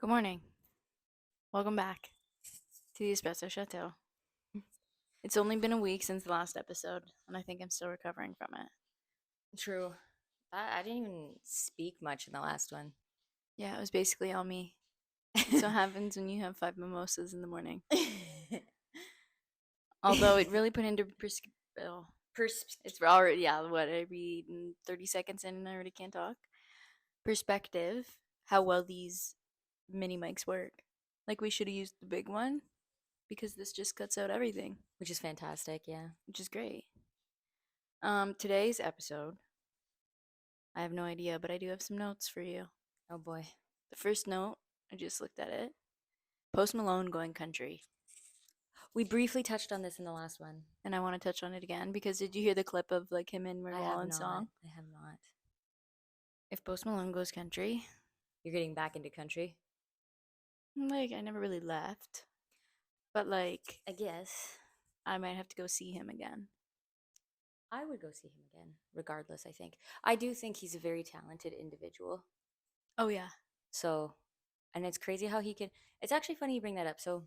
Good morning. Welcome back to the Espresso Chateau. It's only been a week since the last episode, and I think I'm still recovering from it. True. I didn't even speak much in the last one. Yeah, it was basically all me. That's what happens when you have 5 mimosas in the morning. Although it really put into it's already, what, I read in 30 seconds in and I already can't talk. Perspective, how well these mini mics work. Like, we should have used the big one because this just cuts out everything, Which is fantastic, yeah. which is great. Today's episode, I have no idea, but I do have some notes for you. Oh boy. The first note, I just looked at it. Post Malone going country. We briefly touched on this in the last one. And I want to touch on it again because did you hear the clip of like him and I have Margolin not. song? I have not. If Post Malone goes country, You're getting back into country? like I never really left. But like I guess. I might have to go see him again. I would go see him again, regardless, I think. I do think he's a very talented individual. Oh yeah. So, and it's crazy how he can. It's actually funny you bring that up. So,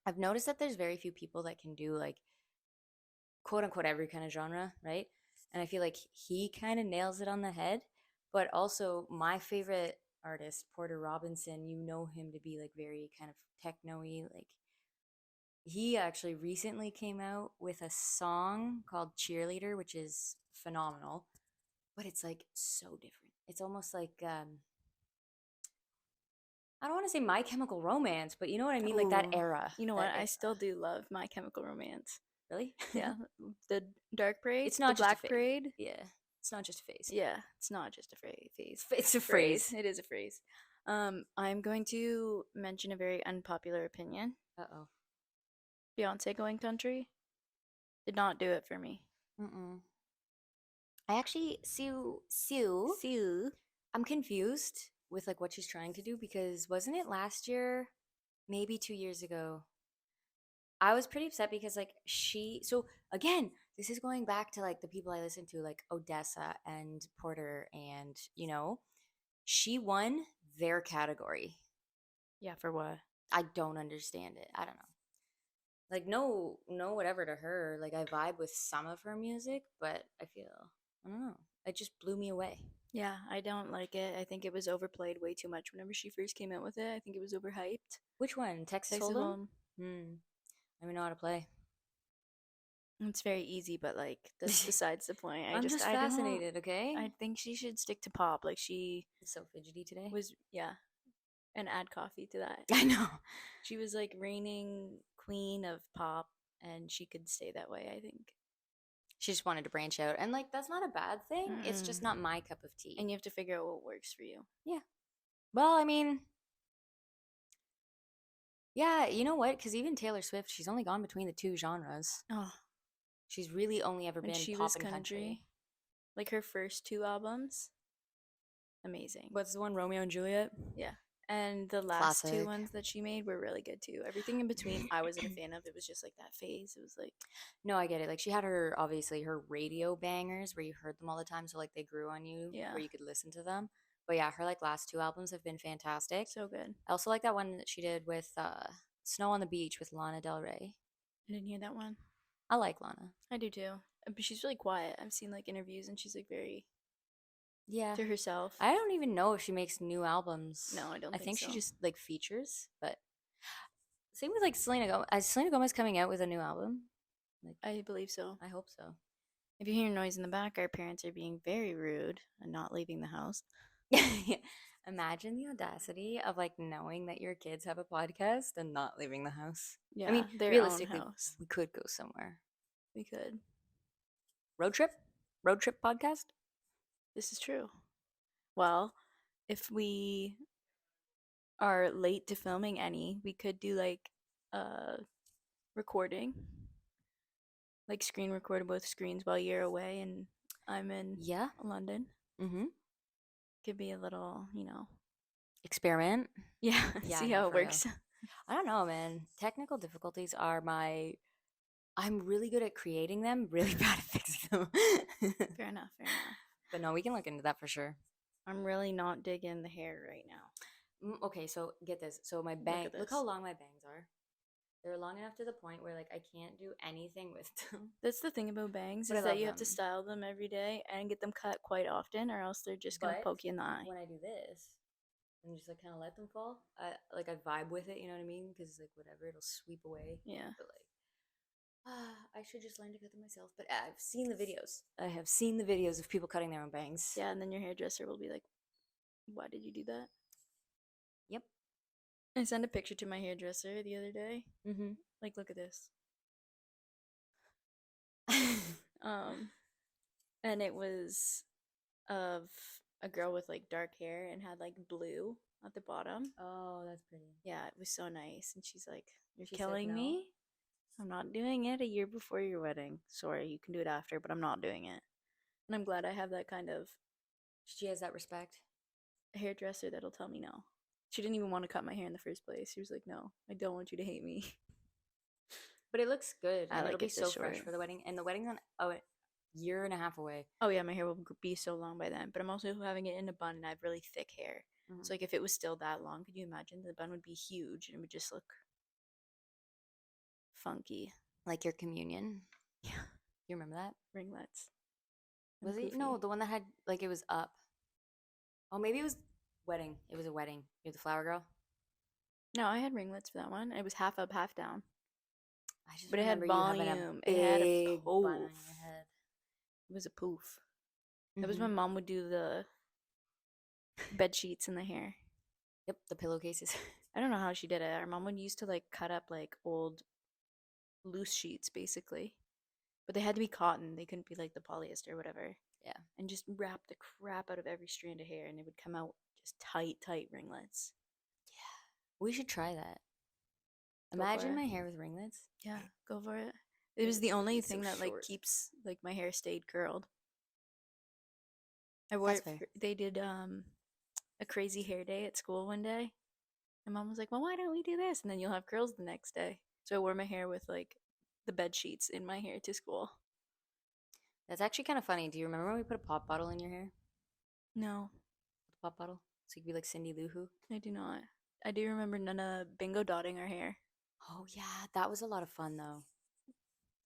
I've noticed that there's very few people that can do like quote unquote every kind of genre, right? And I feel like he kind of nails it on the head. But also, my favorite artist, Porter Robinson, you know him to be like very kind of techno-y. Like, he actually recently came out with a song called Cheerleader, which is phenomenal. But it's like so different. It's almost like, I don't want to say My Chemical Romance, but you know what I mean? Like that Ooh. era. You know That what? I era. still do love My Chemical Romance. Really? Yeah. The Dark Parade, It's the not just a Black phase. Parade. Yeah. It's not just a phase. Yeah, it's not just a phase. It's a Phrase. phrase. It is a phrase. I'm going to mention a very unpopular opinion. Uh-oh. Beyonce going country did not do it for me. Mm-mm. I actually, Sue, Sue. I'm confused with like what she's trying to do because wasn't it last year, maybe 2 years ago? I was pretty upset because like so again, this is going back to like the people I listen to, like Odessa and Porter, and she won their category. Yeah, for what? I don't understand it. I don't know. Like no whatever to her. Like I vibe with some of her music, but I don't know. It just blew me away. Yeah, I don't like it. I think it was overplayed way too much whenever she first came out with it. I think it was overhyped. Which one? Texas Texas Hold'em? Hold'em. Hmm. I don't know how to play. It's very easy, but like that's besides the point. I'm just I don't. fascinated, okay? I think she should stick to pop. Like she It's so fidgety today. was, yeah, and add coffee to that. I know. She was like reigning queen of pop, and she could stay that way. I think. She just wanted to branch out. And like that's not a bad thing. It's just Mm-mm. not my cup of tea. And you have to figure out what works for you. Yeah. Well, I mean, yeah, you know what? Because even Taylor Swift, she's only gone between the two genres. Oh, She's really only ever when been she pop was and country. country, like her first two albums, amazing. What's the one? Romeo and Juliet? Yeah. And the last two Classic. ones that she made were really good too. Everything in between, I wasn't a fan of. It was just like that phase. It was like, No, I get it. Like she had her obviously her radio bangers where you heard them all the time, so like they grew on you yeah, where you could listen to them. But yeah, her like last two albums have been fantastic. so good. I also like that one that she did with Snow on the Beach with Lana Del Rey. I didn't hear that one. I like Lana. I do too. But she's really quiet. I've seen like interviews and she's like very Yeah. to herself. I don't even know if she makes new albums. No, I don't I think think so. she just like features, but same with like Selena Gomez. Is Selena Gomez coming out with a new album? Like I believe so. I hope so. If you hear noise in the back, our parents are being very rude and not leaving the house. Imagine the audacity of like knowing that your kids have a podcast and not leaving the house. I Yeah, mean, their own realistically, house. we could go somewhere. We could. Road trip? Road trip podcast? This is true. Well, if we are late to filming any, we could do like recording, like screen record both screens while you're away and I'm in Yeah. London. Mm-hmm. Could be a little, Experiment. yeah, Yeah, see no, how it for real. works. I don't know, man. Technical difficulties are I'm really good at creating them, really bad at fixing them. Fair enough, fair enough. But no, we can look into that for sure. I'm really not digging the hair right now. Okay, so get this. So my Look bang, at look how this. long my bangs are. They're long enough to the point where like I can't do anything with them, That's the thing about bangs but I is that love you have to them. style them every day and get them cut quite often, or else they're just gonna But poke you in the eye. when I do this and just like kind of let them fall, I vibe with it. You know what I mean? Because like whatever, it'll sweep away. Yeah. But like, I should just learn to cut them myself. But I've seen the videos. I have seen the videos of people cutting their own bangs. Yeah, and then your hairdresser will be like, "Why did you do that?" Yep. I sent a picture to my hairdresser the other day. Mm-hmm. Like, look at this. Um, and it was of a girl with like dark hair and had like blue at the bottom. Oh, that's pretty. Yeah, it was so nice. And she's like, "You're She said killing no. me. I'm not doing it a year before your wedding. Sorry, you can do it after, but I'm not doing it." And I'm glad I have that kind of She has that respect. hairdresser that'll tell me no. She didn't even want to cut my hair in the first place. She was like, "No, I don't want you to hate me." But it looks good, I and it'll like be it this so fresh short. for the wedding. And the wedding's on a year and a half away. Oh yeah, my hair will be so long by then. But I'm also having it in a bun, and I have really thick hair. Mm-hmm. So like, if it was still that long, could you imagine? The bun would be huge, and it would just look funky. Like your communion. Yeah, You remember that? ringlets and Was it? No, poofy. the one that had like it was up. Oh, maybe it was wedding. It was a wedding. You're the flower girl. No, I had ringlets for that one. It was half up, half down, I just but it remember had you having a volume. It had a big bun poof. on your head. It was a poof. That was Mm-hmm. when mom would do the bed sheets and the hair. Yep, the pillowcases. I don't know how she did it. Our mom would used to like cut up like old loose sheets basically, but they had to be cotton. They couldn't be like the polyester or whatever. Yeah. And just wrap the crap out of every strand of hair, and it would come out just tight, tight ringlets. We should try that. Go for Imagine it. my hair with ringlets. Yeah, go for it. It was the Ringlets would only be so thing that like short. keeps like my hair stayed curled. I wore That's it. fair. They did a crazy hair day at school one day. And mom was like, "Well, why don't we do this? And then you'll have curls the next day." So I wore my hair with like the bed sheets in my hair to school. That's actually kind of funny. Do you remember when we put a pop bottle in your hair? No, The pop bottle? So you could be like Cindy Lou Who? I do not. I do remember Nana bingo dotting our hair. Oh, yeah. That was a lot of fun, though.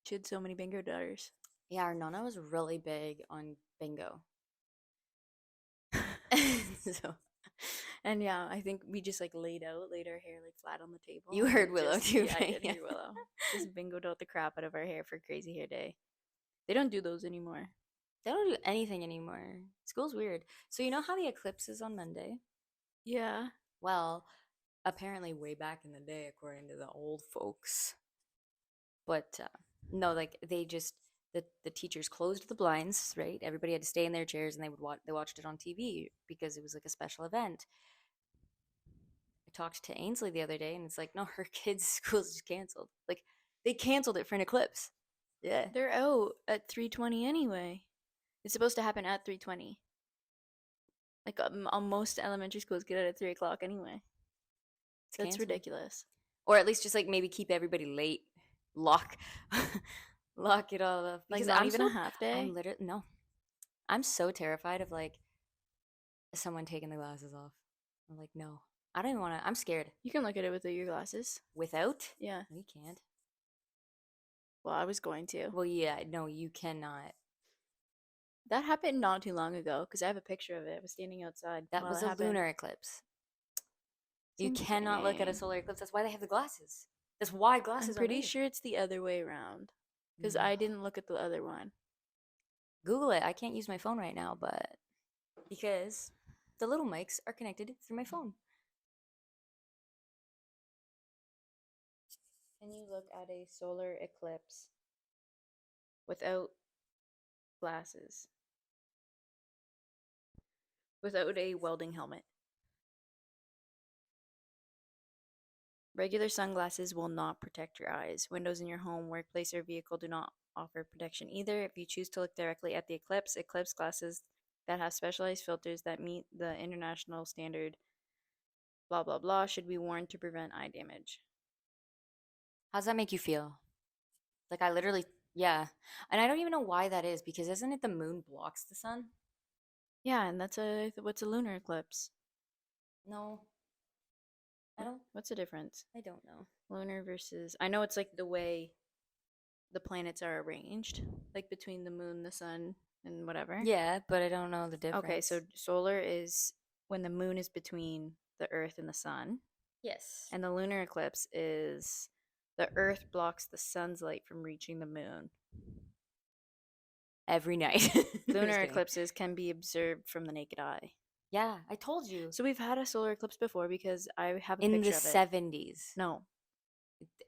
She had so many bingo dotters. Yeah, our Nana was really big on bingo. So And yeah, I think we just like laid our hair like flat on the table. you And heard Willow too, yeah, I right? did Yeah. hear Willow. Just bingo dot the crap out of our hair for crazy hair day. They don't do those anymore. They don't do anything anymore. School's weird. So you know how the eclipse is on Monday? Yeah. Well, apparently way back in the day, according to the old folks. But no, like the teachers closed the blinds, right? Everybody had to stay in their chairs, and they watched it on TV because it was like a special event. I talked to Ainsley the other day, and it's like, no, her kids' school's just canceled. Like they canceled it for an eclipse. Yeah, They're out at 3:20 anyway. It's supposed to happen at 3:20. Like most elementary schools get out at 3 o'clock anyway. it's That's canceled. ridiculous. Or at least just like maybe keep everybody late. Lock, lock it all up. Like Because not even a half I'm day. literally no. I'm so terrified of like someone taking the glasses off. I'm like, no, I don't even want to. I'm scared. You can look at it with your glasses. Without? Yeah. No, you can't. Well, I was going to. Well, yeah, no, you cannot. That happened not too long ago because I have a picture of it. I was standing outside That while was it a happened. lunar eclipse. It's You cannot look at a insane. solar eclipse. That's why they have the glasses. That's why I'm glasses are pretty made. sure it's the other way around because No. I didn't look at the other one. Google it. I can't use my phone right now, but because the little mics are connected through my phone. Can you look at a solar eclipse without glasses? Without a welding helmet? Regular sunglasses will not protect your eyes. Windows in your home, workplace, or vehicle do not offer protection either. If you choose to look directly at the eclipse glasses that have specialized filters that meet the international standard, blah blah blah, should be worn to prevent eye damage. How's that make you feel? Like I literally, yeah. And I don't even know why that is because isn't it the moon blocks the sun? Yeah, and that's a what's a lunar eclipse? No. know. What's the difference? I don't know. Lunar versus. I know it's like the way the planets are arranged, like between the moon, the sun, and whatever. Yeah, but I don't know the Okay, so difference. solar is when the moon is between the Earth and the sun, Yes. and the lunar eclipse is the Earth blocks the sun's light from reaching the moon. Every night. I'm just Lunar kidding. eclipses can be observed from the naked eye. Yeah, I told you. So we've had a solar eclipse before because I have a In the picture of it. 70s. No,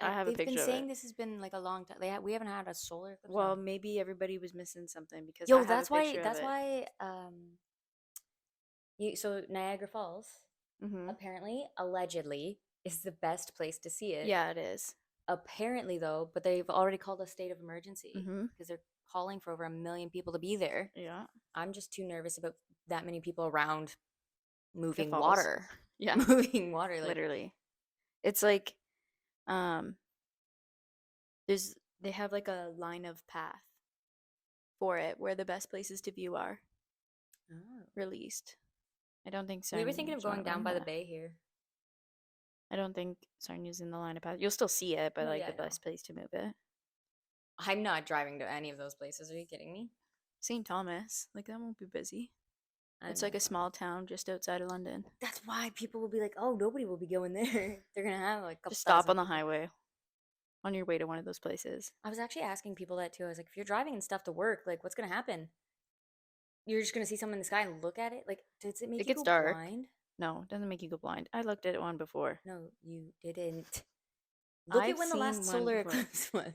I have a They've been picture of it. saying this has been like a long time. We haven't had a solar eclipse. Well, maybe everybody was missing something because I Yo, have a that's why. picture of That's it. why. So Niagara Falls, Mm-hmm. apparently, allegedly, is the best place to see it. Yeah, it is. Apparently, though, but they've already called a state of emergency Mm-hmm. because they're calling for over 1 million people to be there. Yeah. I'm just too nervous about that many people around It moving falls. water. Yeah, Moving water, like literally. It's like, um, there's they have like a line of path for it where the best places to view are oh. released. I don't think We were thinking of Sarn's one going of down them, by the but bay here. I don't think Sarnia's in the line of path. You'll still see it, but No, like yeah, the I know. best place to move it. I'm not driving to any of those places. Are you kidding me? St. Thomas, like that won't be busy. I'm It's not like a going. small town just outside of London. That's why people will be like, "Oh, nobody will be going there." They're gonna have like a couple Just stop thousand on the people. highway on your way to one of those places. I was actually asking people that too. I was like, "If you're driving and stuff to work, like, what's gonna happen? You're just gonna see someone in the sky and look at it? Like, does it It make you gets go dark. blind?" No, it doesn't make you go blind. I looked at one before. No, you didn't. Look at I've when the last seen one solar before. eclipse was.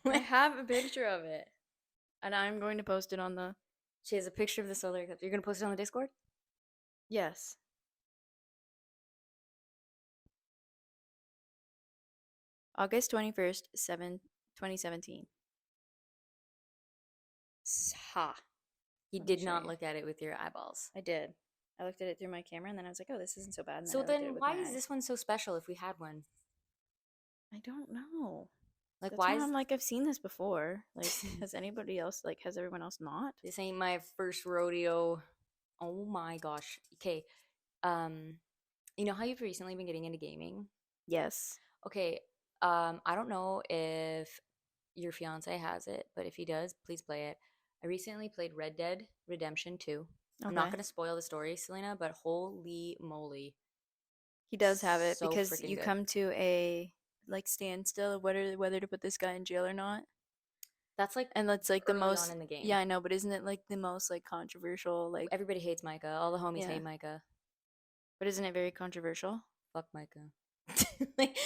I have a picture of it, and I'm going to post it on the. She has a picture of the solar eclipse. You're gonna post it on the Discord? Yes. August 21st, 2017. Ha. You Let me did show not you. look at it with your eyeballs. I did. I looked at it through my camera and then I was like, oh, this isn't so bad. And then So I looked at then, it with why my is eyes. this one so special if we had one? I don't know. Like, That's why why is I'm like, I've seen this before. Like, has anybody else, like, has everyone else not? this ain't my first rodeo? Oh my gosh. Okay. Um, you know how you've recently been getting into gaming? Yes. Okay. I don't know if your fiance has it, but if he does, please play it. I recently played Red Dead Redemption 2. I'm not Okay. gonna spoil the story, Selena, but holy moly, He does have it so because freaking you good. come to a, like, standstill of whether to put this guy in jail or not. That's like And that's, like, the early on most, in the yeah, game. I know, but isn't it, like, the most, like, controversial, like, Everybody hates Micah. All the homies yeah. hate Micah. But isn't it very controversial? Fuck Micah. Like,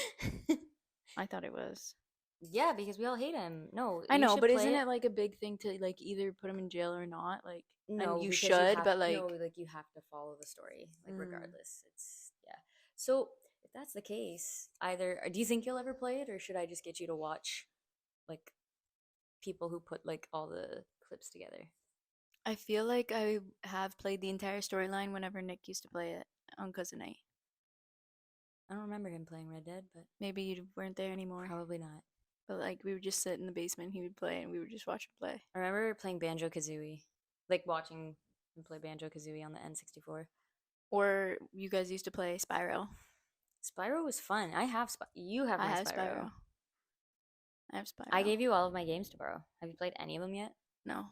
I thought it was. yeah, because we all hate him. No, I you know, should but play isn't it. it like a big thing to like either put him in jail or not? Like, and No, you because you should, have but no, like, like you have to follow the story, like mm, regardless. It's yeah. So if that's the case, either do you think you'll ever play it, or should I just get you to watch like people who put like all the clips together? I feel like I have played the entire storyline whenever Nick used to play it on Cousin A. I don't remember him playing Red Dead, but Maybe you weren't there anymore, probably not. but like we would just sit in the basement, he would play, and we would just watch him play. I remember playing Banjo Kazooie, like watching him play Banjo Kazooie on the N64. Or you guys used to play Spyro. Spyro was fun. I have you have I my have Spyro. Spyro. I have I Spyro. gave you all of my games to borrow. Have you played any of them yet? No,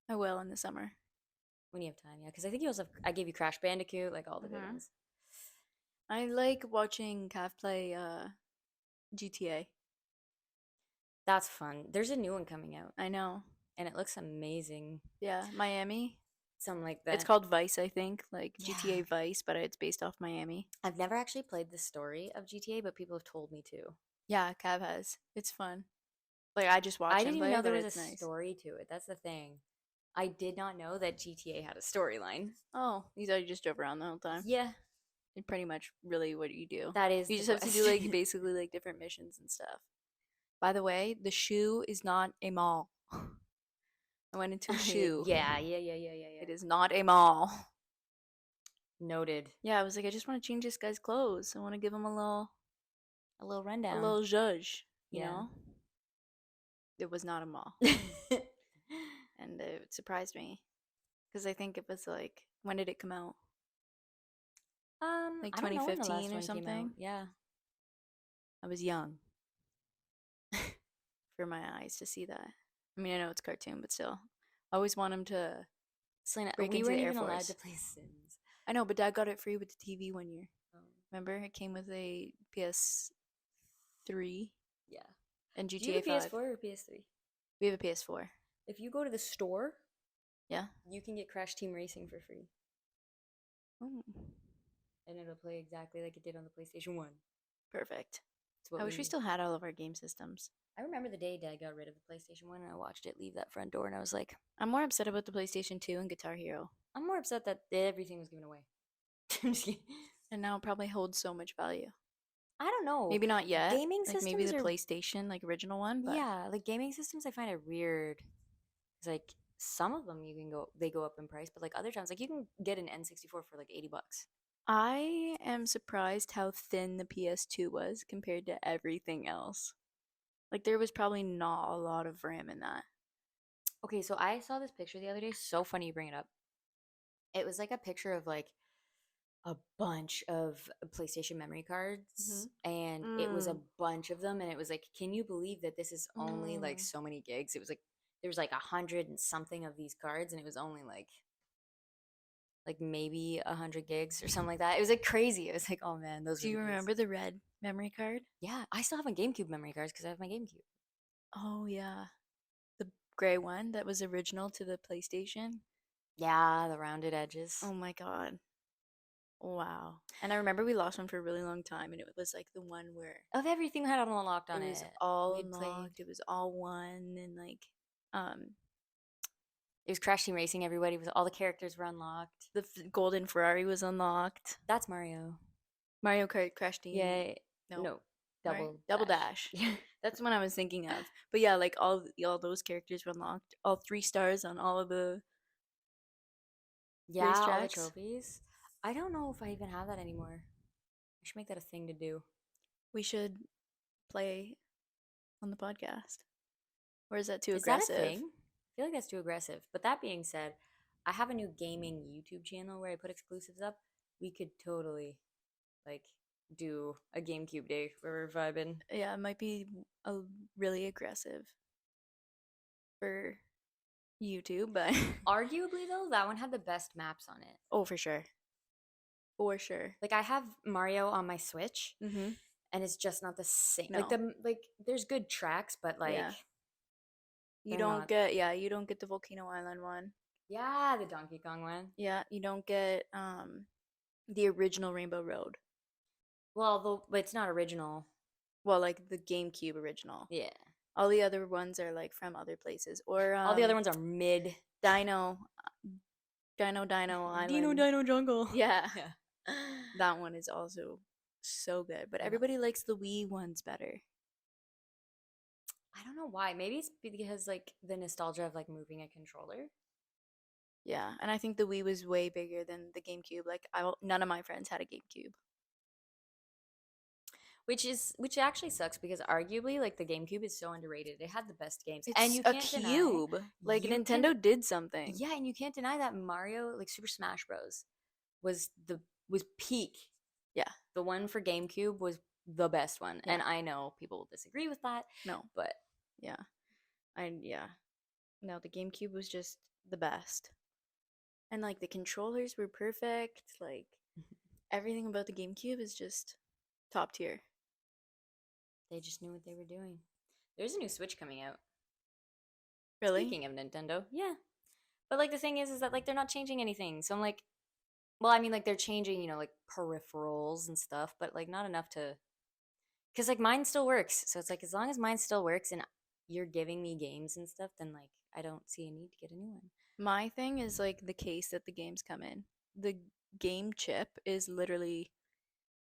I will in the summer. When you have time, yeah. Because I think you also I gave you Crash Bandicoot, like all the good Hmm. ones. I like watching Cav play GTA. That's fun. There's a new one coming out, I know. and it looks amazing. Yeah, Miami. Something like It's that. called Vice, I think, like GTA Yeah. Vice, but it's based off Miami. I've never actually played the story of GTA, but people have told me to. Yeah, Cav has. It's fun. Like I just I watch him didn't even play, know there but was a it's nice. story to it. That's the thing. I did not know that GTA had a storyline. Oh, you thought you just drove around the whole time? Yeah, It's pretty much really what you do. that is You the just have to do like question. basically like different missions and stuff. By the way, the shoe is not a mall. I went into a shoe. Yeah. It is not a mall. Noted. Yeah, I was like, I just want to change this guy's clothes. I want to give him A little a rundown. little zhuzh, you Yeah. know? It was not a mall. And it surprised me. Because I think it was like, when did it come out? Like I don't know when the 2015 last or one came out. something. Yeah. I was young for my eyes to see that. I mean, I know it's cartoon, but still, I always want him to Selena, break we into the weren't Air even allowed to Force. play Sims. I know, but Dad got it free with the TV one year. Um, Remember, it came with a PS3 yeah. and Do you have GTA a 5. PS4 or a PS3? We have a PS4. If you go to the store, Yeah. you can get Crash Team Racing for free. Oh, And it'll play exactly like it did on the PlayStation 1. perfect. It's what I we wish we need. still had all of our game systems. I remember the day Dad got rid of the PlayStation 1 and I watched it leave that front door and I was like, I'm more upset about the PlayStation 2 and Guitar Hero. I'm more upset that everything was given away. I'm just kidding. And now it probably holds so much value. I don't know. Maybe not yet. Gaming Like maybe systems the are, PlayStation, like original one, but yeah, like gaming systems I find it weird. It's like some of them they go up in price, but like other times, like you can get an N64 for like $80. I am surprised how thin the PS2 was compared to everything else. Like there was probably not a lot of RAM in that. Okay, so I saw this picture the other day. So funny you bring it up. It was like a picture of like a bunch of PlayStation memory cards, and it was a Mm. bunch of them, and it was like, can you believe that this is only like Mm. so many gigs? It was like there was like 100 and something of these cards, and it was only like maybe 100 gigs or something like that. It was like crazy. It was like, oh man, those Do were the you days. remember the red memory card? Yeah, I still have my GameCube memory cards because I have my GameCube. Oh yeah. The gray one that was original to the PlayStation. Yeah, the rounded edges. Oh my god. Wow. And I remember we lost one for a really long time and it was like the one where Of everything had unlocked it on was it. all We'd played. unlocked, it was all one and like um It was Crash Team Racing. Everybody was all the characters were unlocked. the golden Ferrari was unlocked. That's Mario. Mario Kart Crash Team. Yeah, No. no, Mario double Double dash. Dash. That's what I was thinking of. But yeah, like all those characters were unlocked. All 3 stars on all of the Yeah, all the racetracks. trophies. I don't know if I even have that anymore. I should make that a thing to do. We should play on the podcast. Or is that too Is that a aggressive? thing? I feel like that's too aggressive. But that being said, I have a new gaming YouTube channel where I put exclusives up. We could totally like do a GameCube day where we're vibing. Yeah, it might be a really aggressive for YouTube, but Arguably though, that one had the best maps on it. oh, for sure. For sure. Like I have Mario on my Switch Mhm. and it's just not the same. Like No. there's good tracks, but like Yeah. You they're don't not. get you don't get the Volcano Island one. Yeah, the Donkey Kong one. Yeah, you don't get the original Rainbow Road. Well, but it's not original. Well, like the GameCube original. Yeah. All the other ones are like from other places or All the other ones are mid. Dino Dino Dino Island. Dino Jungle. Yeah. Yeah. That one is also so good, but Yeah. everybody likes the Wii ones better. I don't know why. Maybe it's because like the nostalgia of like moving a controller. Yeah, and I think the Wii was way bigger than the GameCube. Like none of my friends had a GameCube. Which actually sucks because arguably like the GameCube is so underrated. It had the best games. And It's you a can't deny cube. Like you Nintendo can did something. yeah, and you can't deny that Mario like Super Smash Bros was peak. Yeah. The one for GameCube was the best one. Yeah. And I know people will disagree with that. No. But Yeah. Yeah. No, the GameCube was just the best. And like the controllers were perfect. Like everything about the GameCube is just top tier. they just knew what they were doing. There's a new Switch coming out. Really? Speaking of Nintendo, yeah. But like the thing is that like they're not changing anything. So I'm like, well, I mean like they're changing, like peripherals and stuff, but like not enough to because like mine still works. So it's like as long as mine still works and you're giving me games and stuff, then like I don't see a need to get a new one. My thing is like the case that the games come in. The game chip is literally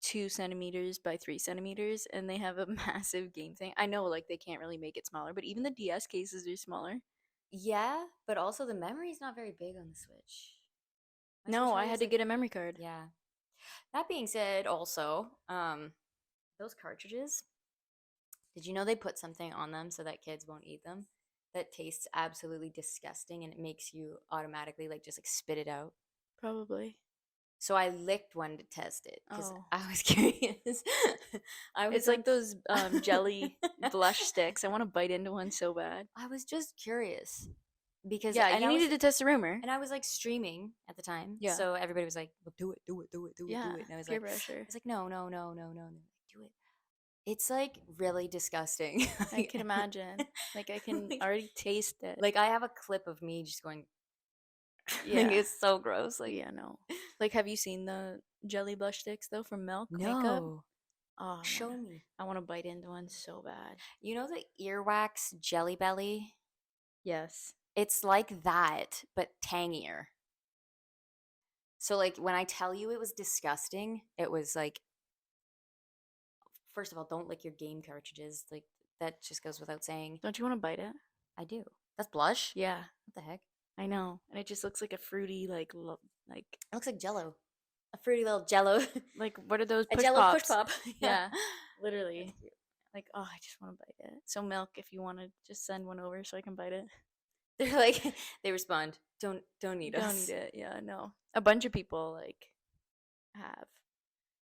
2 centimeters by 3 centimeters, and they have a massive game thing. I know like they can't really make it smaller, but even the DS cases are smaller. Yeah, but also the memory is not very big on the Switch. My Switch No, I only had has to like get a memory card. yeah. That being said, also, those cartridges, did you know they put something on them so that kids won't eat them? that tastes absolutely disgusting and it makes you automatically like just like spit it out? Probably. So I licked one to test it because Oh. I was curious. I was It's on. like those jelly blush sticks. I want to bite into one so bad. I was just curious because, Yeah, you needed to test the rumor. and I was like streaming at the time, Yeah. so everybody was like, "Well, do it, do it, do it, do it, Yeah. do it," and Peer pressure. no, no, no, no, no, no, do it. It's like really disgusting. I can imagine. Like I can like, already taste it. like I have a clip of me just going, like Yeah. it's so gross. Like, Yeah, no. Like have you seen the jelly blush sticks though from Milk makeup? no, Oh, show me. I want to bite into one so bad. You know the earwax Jelly Belly? Yes. It's like that, but tangier. So like when I tell you it was disgusting, it was like, first of all, don't lick your game cartridges. Like that just goes without saying. Don't you want to bite it? I do. That's blush. Yeah, What the heck? I know. And it just looks like a fruity like It looks like Jello, a fruity little Jello, like what are those a push Jello push pops? pop. Yeah, That's literally. cute. Like, oh, I just want to bite it. So Milk, if you want to just send one over so I can bite it. They're like, they respond, don't need Don't eat us. it. Yeah, no. A bunch of people like have.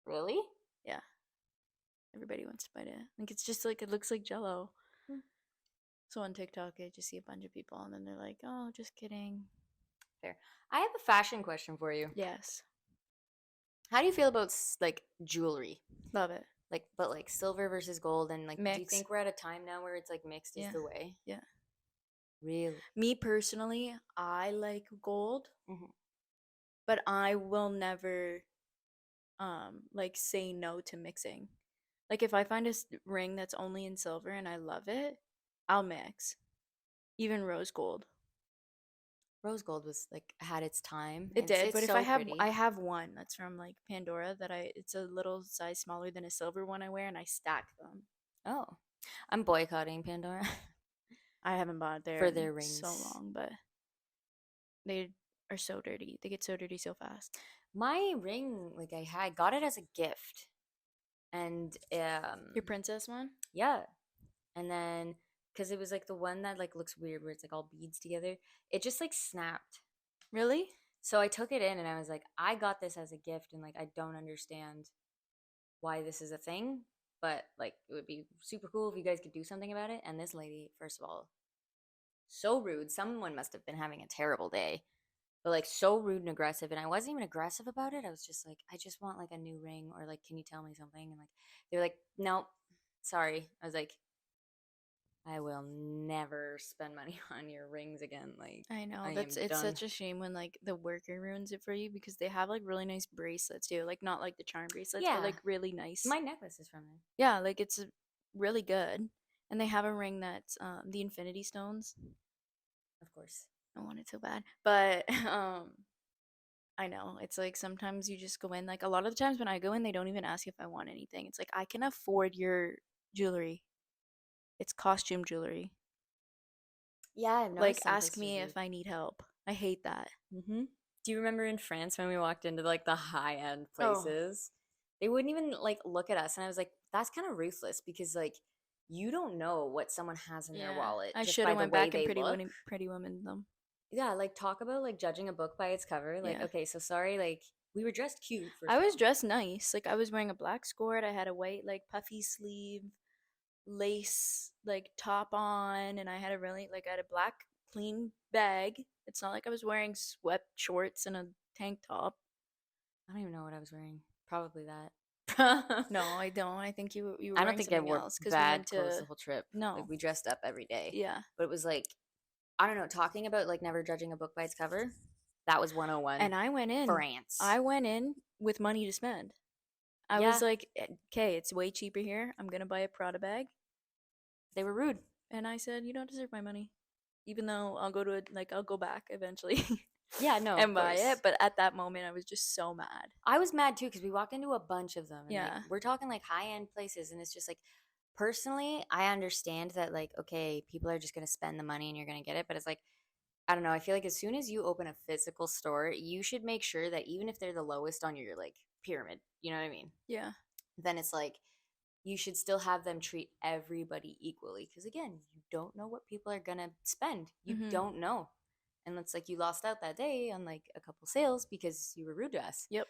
Really? Yeah. Everybody wants to bite it. Like it's just like it looks like jello. Hmm. So on TikTok I just see a bunch of people and then they're like, "Oh, just kidding." Fair. I have a fashion question for you. Yes. How do you feel about like jewelry? Love it. Like, but like silver versus gold, and like, do you Mix. think we're at a time now where it's like mixed is Yeah. the way? Yeah. Really? Me personally, I like gold, Hmm. but I will never like say no to mixing. Like if I find a ring that's only in silver and I love it, I'll mix. Even rose gold. Rose gold was like had its time. It did, It's but if so I pretty. have one that's from like Pandora that it's a little size smaller than a silver one I wear and I stack them. Oh, I'm boycotting Pandora I haven't bought there for in their so rings. long, but they are so dirty. They get so dirty so fast. My ring, like I got it as a gift, and Your princess one? yeah, and then because it was like the one that like looks weird where it's like all beads together, it just like snapped. Really? So I took it in and I was like, I got this as a gift, and like I don't understand why this is a thing, but like it would be super cool if you guys could do something about it. And this lady, first of all, so rude. Someone must have been having a terrible day, but like so rude and aggressive. And I wasn't even aggressive about it. I was just like, I just want like a new ring, or like, can you tell me something? And like, they were like, nope, sorry. I was like, I will never spend money on your rings again. Like, I know. I That's am it's done. such a shame when like the worker ruins it for you because they have like really nice bracelets too. Like not like the charm bracelets, but Yeah, like really nice. my necklace is from there. Yeah, like it's really good. And they have a ring that's the infinity stones. Of course. I want it so bad. But I know. It's like sometimes you just go in like a lot of the times when I go in they don't even ask if I want anything. It's like I can afford your jewelry. It's costume jewelry. Yeah, I've Like noticed some ask places me do. if I need help. I hate that. Mm-hmm. Do you remember in France when we walked into like the high end Oh, places? They wouldn't even like look at us, and I was like, "That's kind of ruthless," because like you don't know what someone has in their yeah. wallet I just should by have the went way back in they look. Pretty Women them. Yeah, like talk about like judging a book by its cover. Like, Yeah. okay, so sorry, like we were dressed cute I first of was all. dressed nice. Like I was wearing a black skirt. I had a white like puffy sleeve lace like top on and I had a really like I had a black clean bag. It's not like I was wearing sweat shorts and a tank top. I don't even know what I was wearing. Probably that. No, I don't. I think you were I don't wearing think I something wore else cuz we went bad clothes to the whole trip. Like no. we dressed up every day, Yeah. but it was like I don't know. Talking about like never judging a book by its cover. That was 101. And I went in. France. I went in with money to spend. I was Yeah, like, "Okay, it's way cheaper here. I'm going to buy a Prada bag." they were rude. And I said, "You don't deserve my money." Even though I'll go to it like I'll go back eventually Yeah, no, of and buy it, course. but at that moment I was just so mad. I was mad too because we walked into a bunch of them and like Yeah. we're talking like high end places and it's just like personally I understand that like okay people are just gonna spend the money and you're gonna get it but it's like I don't know I feel like as soon as you open a physical store you should make sure that even if they're the lowest on your like pyramid you know what I mean Yeah. then it's like you should still have them treat everybody equally. Because again, you don't know what people are gonna spend. You Mm-hmm. don't know. And it's like you lost out that day on like a couple sales because you were rude to us. Yep.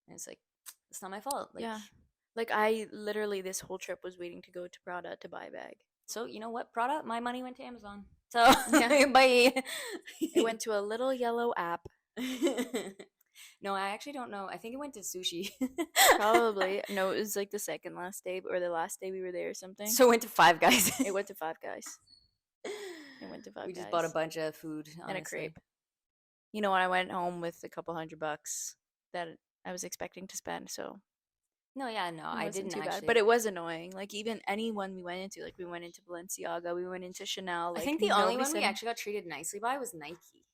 And it's like, it's not my fault. Like, Yeah. Like I literally this whole trip was waiting to go to Prada to buy a bag. so you know what? Product, my money went to Amazon. So Yeah. bye. It went to a little yellow app. No, I actually don't know. I think it went to sushi. Probably. No, it was like the second last day or the last day we were there or something. So it went to Five Guys. It went to Five Guys. It went to We Five just bought a Guys. bunch of food, And a honestly. crepe. You know, I went home with a couple $100 that I was expecting to spend, so No, yeah, no, it I wasn't didn't too bad. actually. But it was annoying. Like even anyone we went into, like we went into Balenciaga, we went into Chanel, I like think the only nobody one we said actually got treated nicely by was Nike.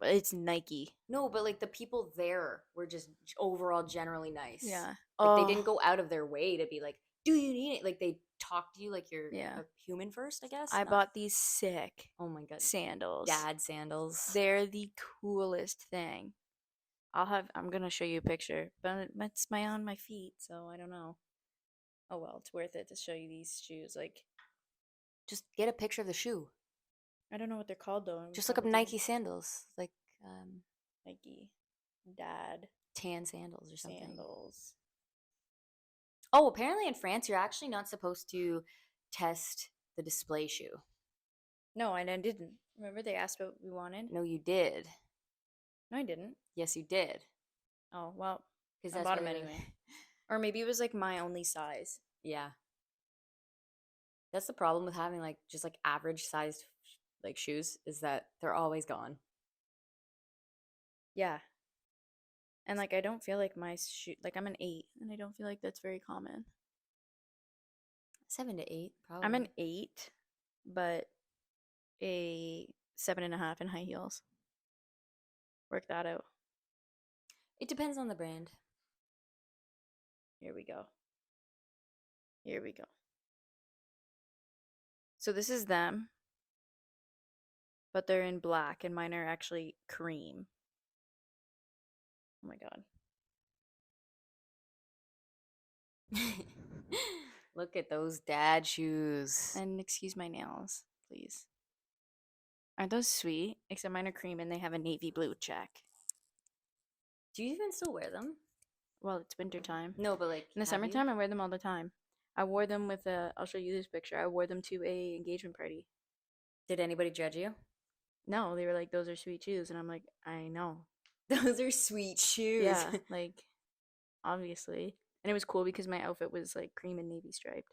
it's Nike. No, but like the people there were just overall generally nice. Yeah. Like they Oh, didn't go out of their way to be like, "Do you need it?" Like they talk to you like you're yeah. a human first, I guess. I Not. bought these sick Oh my god, sandals. dad sandals. They're the coolest thing. I'm gonna show you a picture, but it's my on my feet, so I don't know. Oh well, it's worth it to show you these shoes. Like Just get a picture of the shoe. I don't know what they're called though. Just look up Nike sandals, like Nike Dad tan sandals or something. sandals. Oh, apparently in France, you're actually not supposed to test the display shoe. No, and I didn't. Remember they asked what we wanted? No, you did. No, I didn't. Yes, you did. Oh well, Because I that's bought them where. anyway. Or maybe it was like my only size. Yeah, that's the problem with having like just like average sized like shoes is that they're always gone. Yeah, and like I don't feel like my shoe. Like I'm an 8, and I don't feel like that's very common. 7 to 8, I'm an probably. 8, but a 7.5 in high heels. Work that out. It depends on the brand. Here we go. Here we go. So this is them, but they're in black, and mine are actually cream. Oh my god. Look at those dad shoes. And excuse my nails, please. Aren't those sweet? Except mine are cream and they have a navy blue check. Do you even still wear them? Well, it's winter time. No, but like In the have you? summertime, I wear them all the time. I wore them with a. I'll show you this picture. I wore them to a engagement party. Did anybody judge you? No, they were like, "Those are sweet shoes," and I'm like, "I know." Those are sweet shoes. Yeah, like obviously, and it was cool because my outfit was like cream and navy striped.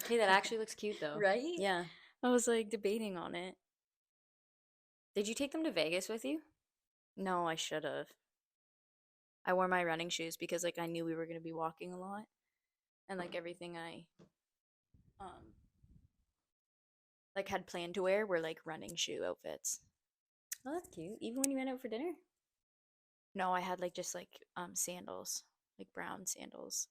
Okay, that actually looks cute though. Right? Yeah. I was like debating on it. Did you take them to Vegas with you? No, I should have. I wore my running shoes because like I knew we were gonna be walking a lot, and like everything I um like had planned to wear were like running shoe outfits. Oh, that's cute. Even when you went out for dinner? No, I had like just like sandals, like brown sandals.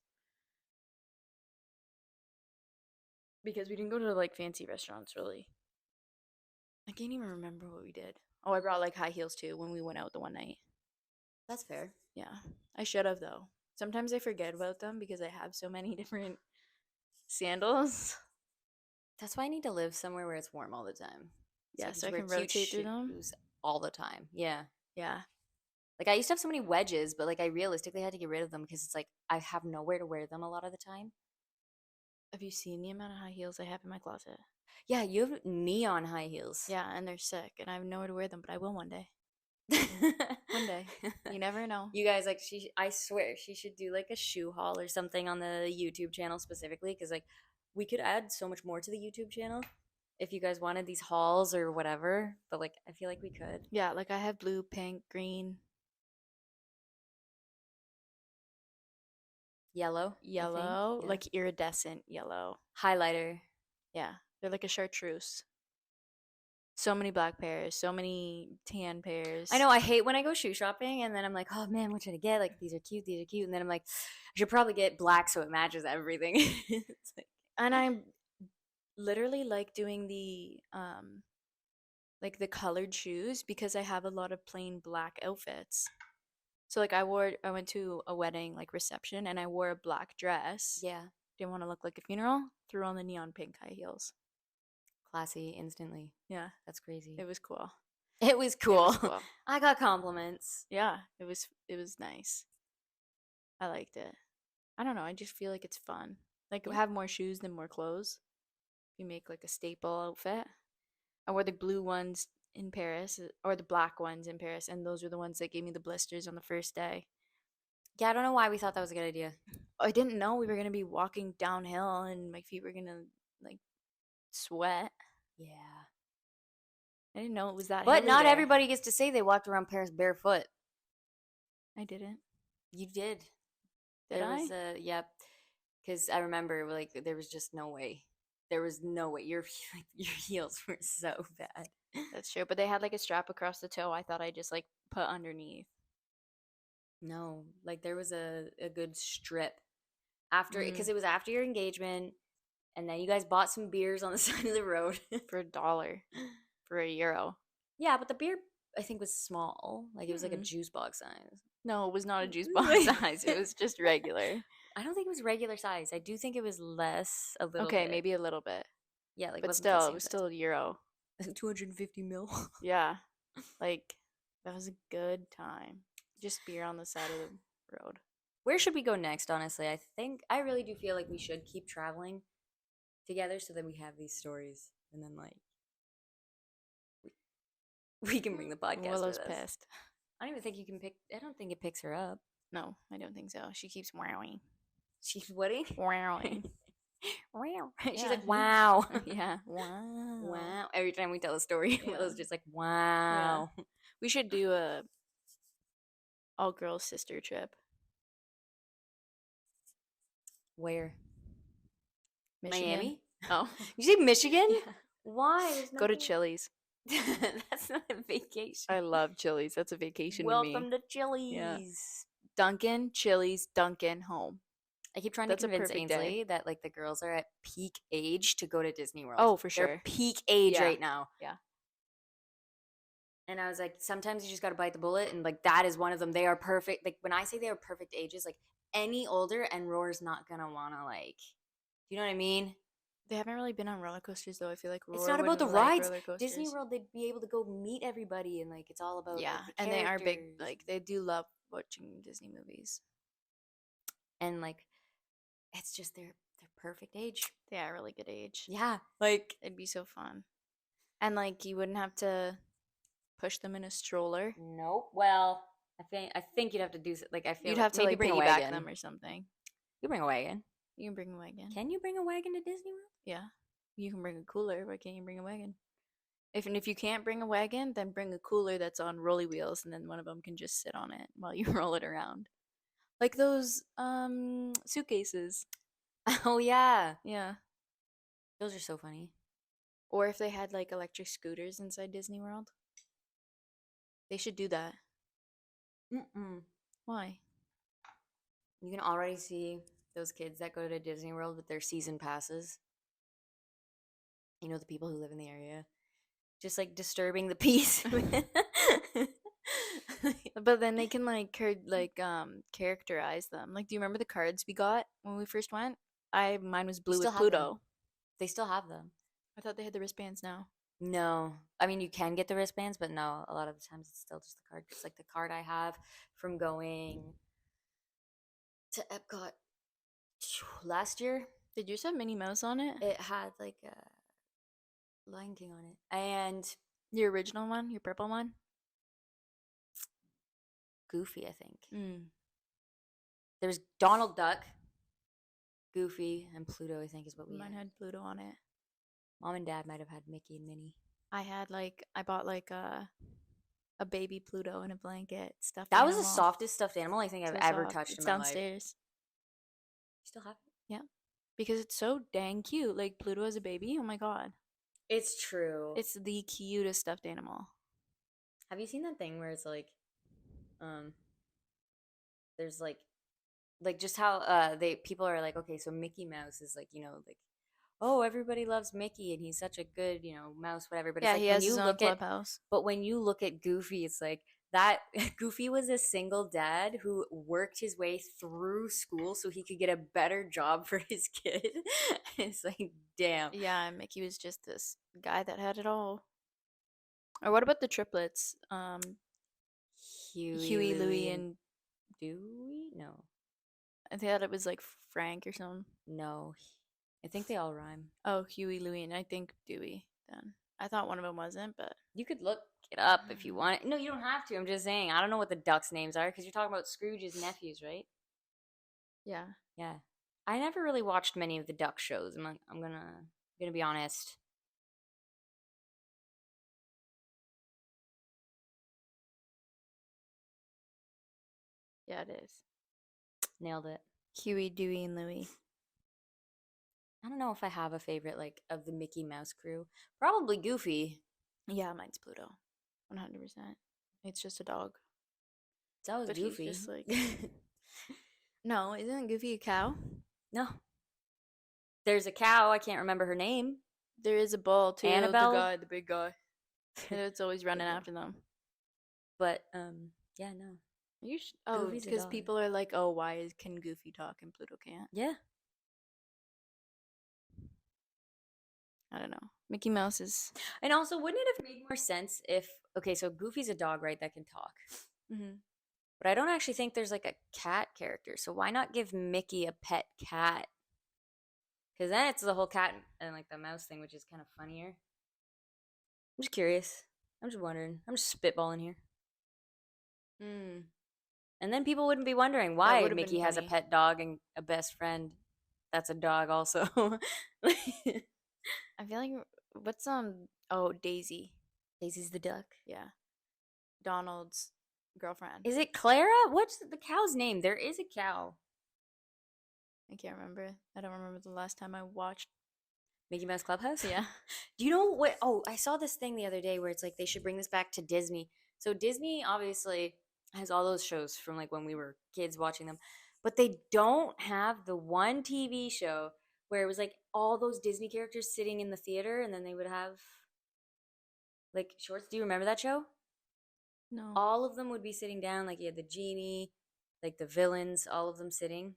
Because we didn't go to like fancy restaurants really. I can't even remember what we did. Oh, I brought like high heels too when we went out the one night. That's fair. Yeah. I should have though. Sometimes I forget about them because I have so many different sandals. That's why I need to live somewhere where it's warm all the time. So Yeah, I can so just I wear can cute rotate through them. shoes all the time. Yeah. Yeah. Like I used to have so many wedges, but like I realistically had to get rid of them because it's like I have nowhere to wear them a lot of the time. Have you seen the amount of high heels I have in my closet? Yeah, you have neon high heels. Yeah, and they're sick, and I have nowhere to wear them, but I will one day. One day. You never know. You guys, like, I swear she should do like a shoe haul or something on the YouTube channel specifically because like we could add so much more to the YouTube channel if you guys wanted these hauls or whatever. But like, I feel like we could. Yeah, like I have blue, pink, green, Yellow, I think. yellow, Yeah. like iridescent yellow. Highlighter. Yeah, they're like a chartreuse. So many black pairs, so many tan pairs. I know I hate when I go shoe shopping and then I'm like, oh man, what should I get? Like these are cute, these are cute. And then I'm like, I should probably get black so it matches everything. It's And I literally like doing the colored shoes because I have a lot of plain black outfits. So like I went to a wedding like reception and I wore a black dress. Yeah. Didn't want to look like a funeral. Threw on the neon pink high heels. Classy instantly. Yeah, That's crazy. it was cool. It was It cool. was cool. I got compliments. Yeah, it was nice. I liked it. I don't know, I just feel like it's fun. Like Yeah. have more shoes than more clothes. You make like a staple outfit. I wore the blue ones in Paris or the black ones in Paris and those were the ones that gave me the blisters on the first day. Yeah, I don't know why we thought that was a good idea. I didn't know we were going to be walking downhill and my feet were going to like sweat. Yeah. I didn't know it was that But hilly not there. everybody gets to say they walked around Paris barefoot. I didn't. You did. Did There I? was a, yep. Because I remember, like, there was just no way. There was no way. Your like, your heels were so bad. That's true. But they had like a strap across the toe. I thought I just like put underneath. No, like there was a good strip after, Mm, because it was after your engagement, and then you guys bought some beers on the side of the road. for $1, for €1. Yeah, but the beer I think was small. Like it was like a Mm-mm. juice box size. No, it was not a juice box size. It was just regular. I don't think it was regular size. I do think it was less a little Okay, bit. maybe a little bit. Yeah, like But wasn't the still, it same was size. still €1. 250 mil. Yeah. Like, that was a good time. Just beer on the side of the road. Where should we go next, honestly? I really do feel like we should keep traveling together so that we have these stories and then like we can bring the podcast Willow's with us. pissed. I don't even think you can pick I don't think it picks her up. No, I don't think so. She keeps wowing. She's whatting? Wowing. She's Yeah. like, wow. Yeah. Wow. Wow. Every time we tell a story, Yeah. Willow's just like, Yeah. wow. We should do a all girls sister trip. Where? Michigan. Miami? Oh. You say Michigan? Yeah. Why? There's Go to nothing- Chili's. That's not a vacation. I love Chili's. That's a vacation to me. Welcome to Chili's. Dunkin', Chili's, Dunkin', home. I keep trying That's to a convince perfect Ainsley day. that like the girls are at peak age to go to Disney World. Oh, for They're sure. peak age Yeah. right now. Yeah. And I was like, sometimes you just got to bite the bullet, and like that is one of them. They are perfect. Like when I say they are perfect ages, like any older, and Roar's not gonna wanna like. Do you know what I mean? They haven't really been on roller coasters though. I feel like It's Roar not about the wouldn't like rides. roller coasters. Disney World, they'd be able to go meet everybody, and like it's all about Yeah, like, the and they are big. characters. Like they do love watching Disney movies. And like it's just their perfect age. They are a really good age. Yeah, like It'd be so fun, and like you wouldn't have to push them in a stroller. nope. Well, I think you'd have to do like I feel You'd like have to maybe like bring a piggyback wagon. them or something. You bring a wagon. You can bring a wagon. Can you bring a wagon to Disney World? Yeah, you can bring a cooler. Why can't you bring a wagon? If you can't bring a wagon, then bring a cooler that's on rolly wheels, and then one of them can just sit on it while you roll it around, like those suitcases. Oh yeah, Yeah. those are so funny. Or if they had like electric scooters inside Disney World, they should do that. Mm-mm. Why? You can already see those kids that go to Disney World with their season passes. You know, the people who live in the area, just like disturbing the peace. But then they can like characterize them. Like, do you remember the cards we got when we first went? Mine was blue still with have them. Pluto. They still have them. I thought they had the wristbands now. No, I mean you can get the wristbands, but no, a lot of the times it's still just the card. Just like the card I have from going to Epcot last year, Did yours have Minnie Mouse on it? it had like a Lion King on it, and Your original one, your purple one. Goofy. I think Mm. there's Donald Duck, Goofy, and Pluto. I think is what we Mine had. had Pluto on it. Mom and Dad might have had Mickey and Minnie. I bought like a baby Pluto in a blanket stuffed That was the animal. softest stuffed animal I think I've So ever soft. touched It's in my life. downstairs. You still have it? Yeah, because it's so dang cute. Like Pluto as a baby. Oh my god, It's true. it's the cutest stuffed animal. Have you seen that thing where it's like, there's like just how they people are like, okay, so Mickey Mouse is like, you know, like, oh, everybody loves Mickey and he's such a good, you know, mouse, whatever. But Yeah, it's like he when has you his own look at, clubhouse. but when you look at Goofy, it's like that Goofy was a single dad who worked his way through school so he could get a better job for his kid. It's like, damn. Yeah, and Mickey was just this guy that had it all. Or what about the triplets? Huey, Huey, Louie, Louie, and and Dewey? No. I thought it was like Frank or something. No. I think they all rhyme. Oh, Huey, Louie, and I think Dewey. Then I thought one of them wasn't, but You could look it up if you want. No, you don't have to. I'm just saying. I don't know what the ducks' names are because you're talking about Scrooge's nephews, right? yeah, Yeah. I never really watched many of the duck shows. I'm gonna be honest. yeah, it is. Nailed it. Huey, Dewey, and Louie. I don't know if I have a favorite like of the Mickey Mouse crew. Probably Goofy. Yeah, mine's Pluto, 100%. It's just a dog, That was but he's Goofy. just like no, isn't Goofy a cow? No. There's a cow. I can't remember her name. There is a bull too. Annabelle. The big guy. It's always running after them. But yeah, no. Oh, Goofy's a because dog. people are like, oh, can Goofy talk and Pluto can't? Yeah. I don't know. Mickey Mouse is. And also, wouldn't it have made more sense if okay, so Goofy's a dog, right, that can talk. Mm-hmm. But I don't actually think there's like a cat character. So why not give Mickey a pet cat? Because then it's the whole cat and like the mouse thing, which is kind of funnier. I'm just curious. I'm just wondering. I'm just spitballing here. Mm, And then people wouldn't be wondering that why would have been Mickey has a funny. pet dog and a best friend that's a dog also. I feel like what's oh, Daisy. Daisy's the duck. Yeah. Donald's girlfriend. Is it Clara? What's the cow's name? There is a cow. I can't remember. I don't remember the last time I watched. Mickey Mouse Clubhouse? Yeah. Do you know what? Oh, I saw this thing the other day where it's like they should bring this back to Disney. So Disney obviously has all those shows from like when we were kids watching them, but they don't have the one TV show where it was like all those Disney characters sitting in the theater and then they would have like shorts. Do you remember that show? No. All of them would be sitting down, like you had the genie, like the villains, all of them sitting,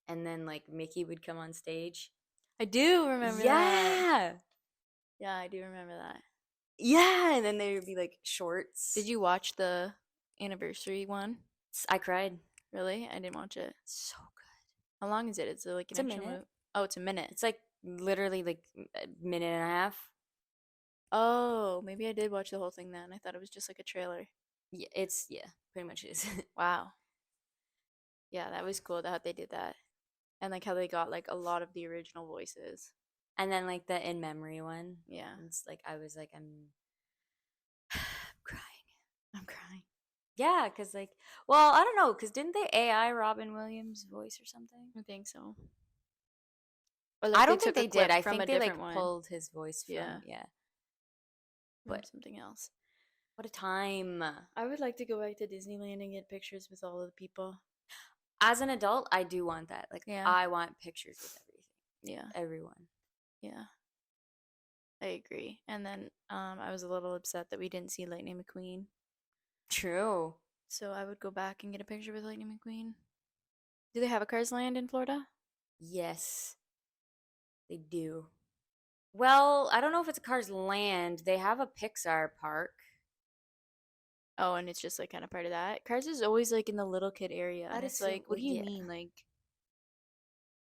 and then like Mickey would come on stage. I do remember that. Yeah, Yeah, I do remember that. yeah, and then there would be like shorts. Did you watch the anniversary one? I cried. Really? I didn't watch it. So good. How long is it? Is it like It's a an extra minute. movie? Oh, it's a minute. It's like literally like a minute and a half. Oh, maybe I did watch the whole thing then. I thought it was just like a trailer. Yeah, yeah, pretty much is. Wow. Yeah, that was cool how they did that. And like how they got like a lot of the original voices. And then like the in memory one. Yeah. It's like I was like I'm crying. I'm crying. Yeah, because like, well, I don't know, because didn't they AI Robin Williams' voice or something? I think so. Or I like they don't think took a they clip did. I from think a they like different one. pulled his voice from Yeah. yeah. From But something else. what a time. I would like to go back to Disneyland and get pictures with all of the people. As an adult, I do want that. Like Yeah. I want pictures with everything. Yeah. Everyone. Yeah. I agree. And then I was a little upset that we didn't see Lightning McQueen. True. So I would go back and get a picture with Lightning McQueen. Do they have a Cars Land in Florida? Yes. They do. Well, I don't know if it's a Cars Land. They have a Pixar park. Oh, and it's just like kind of part of that. Cars is always like in the little kid area. That And is it's so- like, what do you yeah. mean? Like,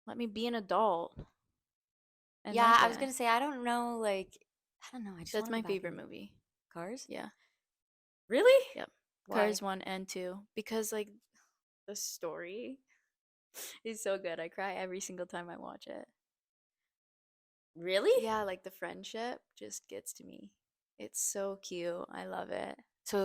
let me be an adult. And Yeah, like I was it. gonna say I don't know. Like I don't know. I just That's wanna my go back favorite and- movie. Cars. Yeah. Really? Yep. Why? Cars 1 and 2. Because like the story is so good. I cry every single time I watch it. Really? Yeah, like the friendship just gets to me. It's so cute. I love it. So,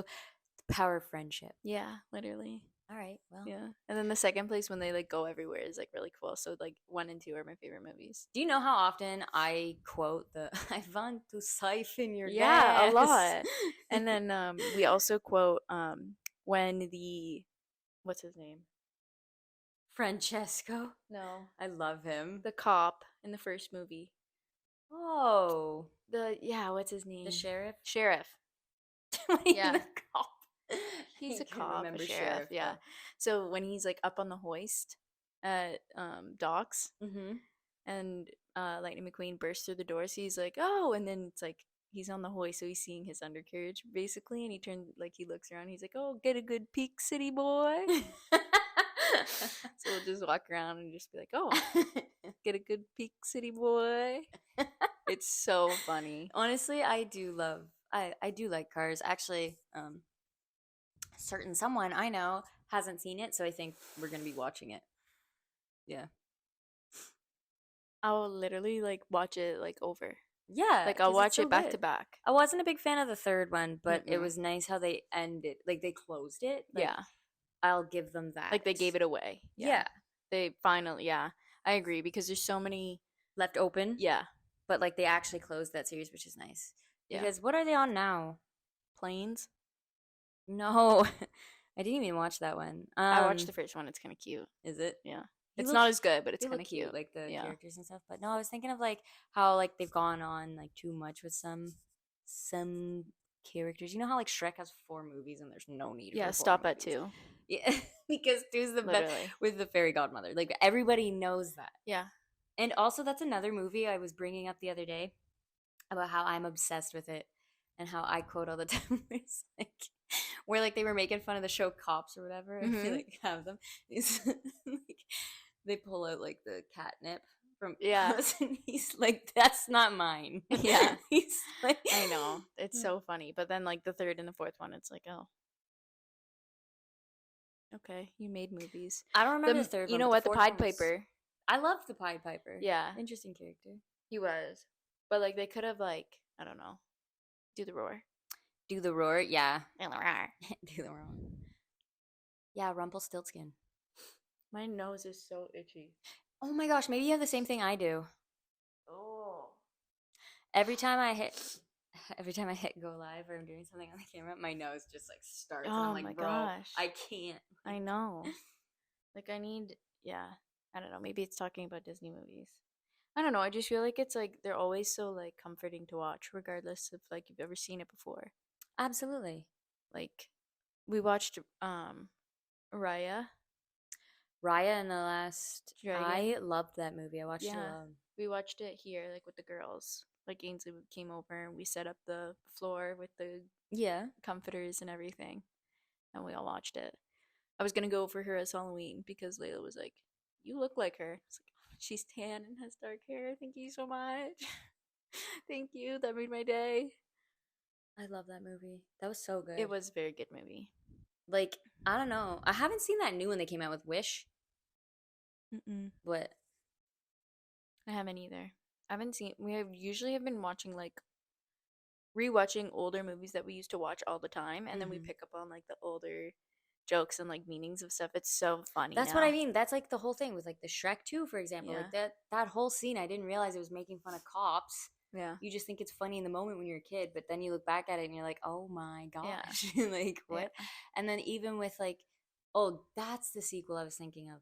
the power of friendship. Yeah, literally. All right. Well, Yeah. And then the second place when they like go everywhere is like really cool. So like 1 and 2 are my favorite movies. do you know how often I quote the "I want to siphon your Yeah, gas"? a lot. And then we also quote when the what's his name? Francesco. No. I love him. The cop in the first movie. Oh, What's his name? the sheriff. Sheriff. What do you Yeah. mean the cop? He's He a can cop, a remember sheriff, sheriff yeah. though. So when he's like up on the hoist at docks, Mm-hmm. and Lightning McQueen bursts through the doors, he's like, "Oh!" And then it's like he's on the hoist, so he's seeing his undercarriage basically, and he turns like he looks around, he's like, "Oh, get a good peek, city boy." So we'll just walk around and just be like, "Oh, get a good peek, city boy." It's so funny. Honestly, I do like Cars. Actually, certain someone I know hasn't seen it, so I think we're gonna be watching it. Yeah. I'll literally like watch it like over. Yeah, Like I'll because it's watch so it back to good. back. I wasn't a big fan of the third one, but it Mm-mm. was nice how they ended, like they closed it. Like Yeah. I'll give them that. Like they gave it away. Yeah. Yeah, They finally, yeah. I agree because there's so many, left open, yeah. but like they actually closed that series, which is nice. Yeah. Because what are they on now? Planes. No, I didn't even watch that one. I watched the first one. It's kind of cute. Is it? Yeah. He It's looks not as good, but it's they kind look of cute, cute. like the Yeah. characters and stuff. But no, I was thinking of like how like they've gone on like too much with some characters. You know how like Shrek has 4 movies and there's no need Yeah, for four stop at movies. 2. Yeah, because two's the best Literally. with the fairy godmother. Like everybody knows that. Yeah. And also that's another movie I was bringing up the other day about how I'm obsessed with it and how I quote all the time. It's like where like they were making fun of the show Cops or whatever. I feel Mm-hmm. like have them. It's like they pull out like the catnip from Yeah. Puss, and he's like, "That's not mine." Yeah. He's like, I know. It's so funny. But then like the third and the fourth one, it's like, oh, okay, you made movies. I don't remember the third You one, know but the what? The fourth Pied one was. Piper. I love the Pied Piper. Yeah, Interesting character. he was. But like they could have like, I don't know, do the roar. Do the roar, yeah. Do the roar. Do the roar. Yeah, Rumpelstiltskin. My nose is so itchy. Oh my gosh, maybe you have the same thing I do. Oh. Every time I hit every time I hit go live or I'm doing something on the camera, my nose just like starts and I'm Oh like, my bro, gosh. I can't. I know. Like I need, yeah. I don't know. Maybe it's talking about Disney movies. I don't know. I just feel like it's like they're always so like comforting to watch, regardless of like you've ever seen it before. Absolutely. Like we watched Raya Raya in the Last Dragon. I loved that movie. I watched it Yeah, alone. we watched it here like with the girls. Like Ainsley came over and we set up the floor with the Yeah. comforters and everything, and we all watched it. I was gonna go for her as Halloween because Layla was like, "You look like her." It's like, "Oh, she's tan and has dark hair. Thank you so much. Thank you. That made my day." I love that movie. That was so good. It was a very good movie. Like, I don't know. I haven't seen that new one they came out with Wish, Mm-mm. but I haven't either. I haven't seen. We have usually have been watching like rewatching older movies that we used to watch all the time, and then we Mhm. pick up on like the older jokes and like meanings of stuff. It's so funny that's now. what I mean. That's like the whole thing with like the Shrek 2, for example. Yeah. Like that whole scene, I didn't realize it was making fun of cops. Yeah. You just think it's funny in the moment when you're a kid, but then you look back at it and you're like, oh my Yeah. gosh. Like what? Yeah. And then even with like, oh, that's the sequel I was thinking of.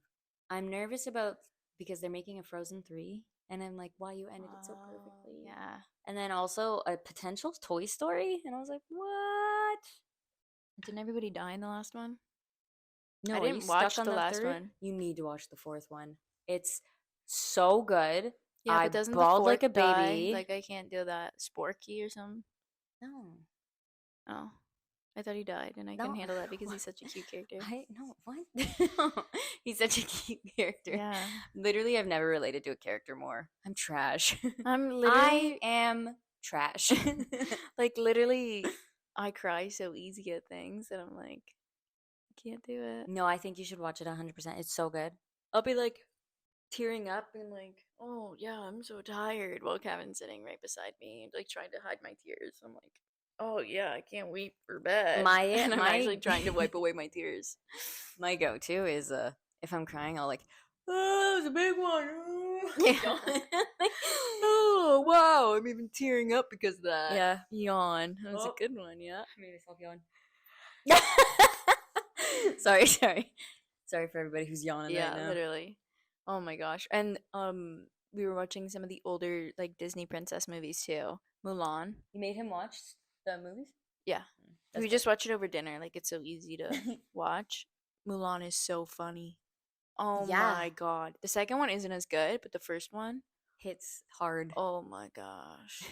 I'm nervous about because they're making a Frozen 3. And I'm like, wow, you ended it so Oh, perfectly. yeah. And then also a potential Toy Story. And I was like, what? Didn't everybody die in the last one? No, I are you didn't watch stuck on the the last third? one. You need to watch the fourth one. It's so good. Yeah, I but doesn't the bawled fourth like a die? baby. Like I can't do that. Sporky or something. No. Oh, I thought he died, and I couldn't No. handle that because he's such a cute character. I no what? He's such a cute character. Yeah, Literally, I've never related to a character more. I'm trash. I'm I literally am trash. like literally. I cry so easy at things that I'm like, I can't do it. No, I think you should watch it 100%. It's so good. I'll be like tearing up and like, oh yeah, I'm so tired while Kevin's sitting right beside me, like trying to hide my tears. I'm like, oh yeah, I can't wait for bed. And I'm actually trying to wipe away my tears. My go-to is if I'm crying, I'll like, oh, that was a big one. Yeah. Oh wow, I'm even tearing up because of that. Yeah. Yawn. That was Oh. a good one, yeah. I made myself yawn. Sorry for everybody who's yawning Yeah, right now. literally. Oh my gosh. And we were watching some of the older like Disney princess movies too. Mulan. You made him watch the movies? Yeah. We just watch it over dinner. Like it's so easy to watch. Mulan is so funny. Oh Yeah, my god. The second one isn't as good, but the first one, hits hard. oh my gosh.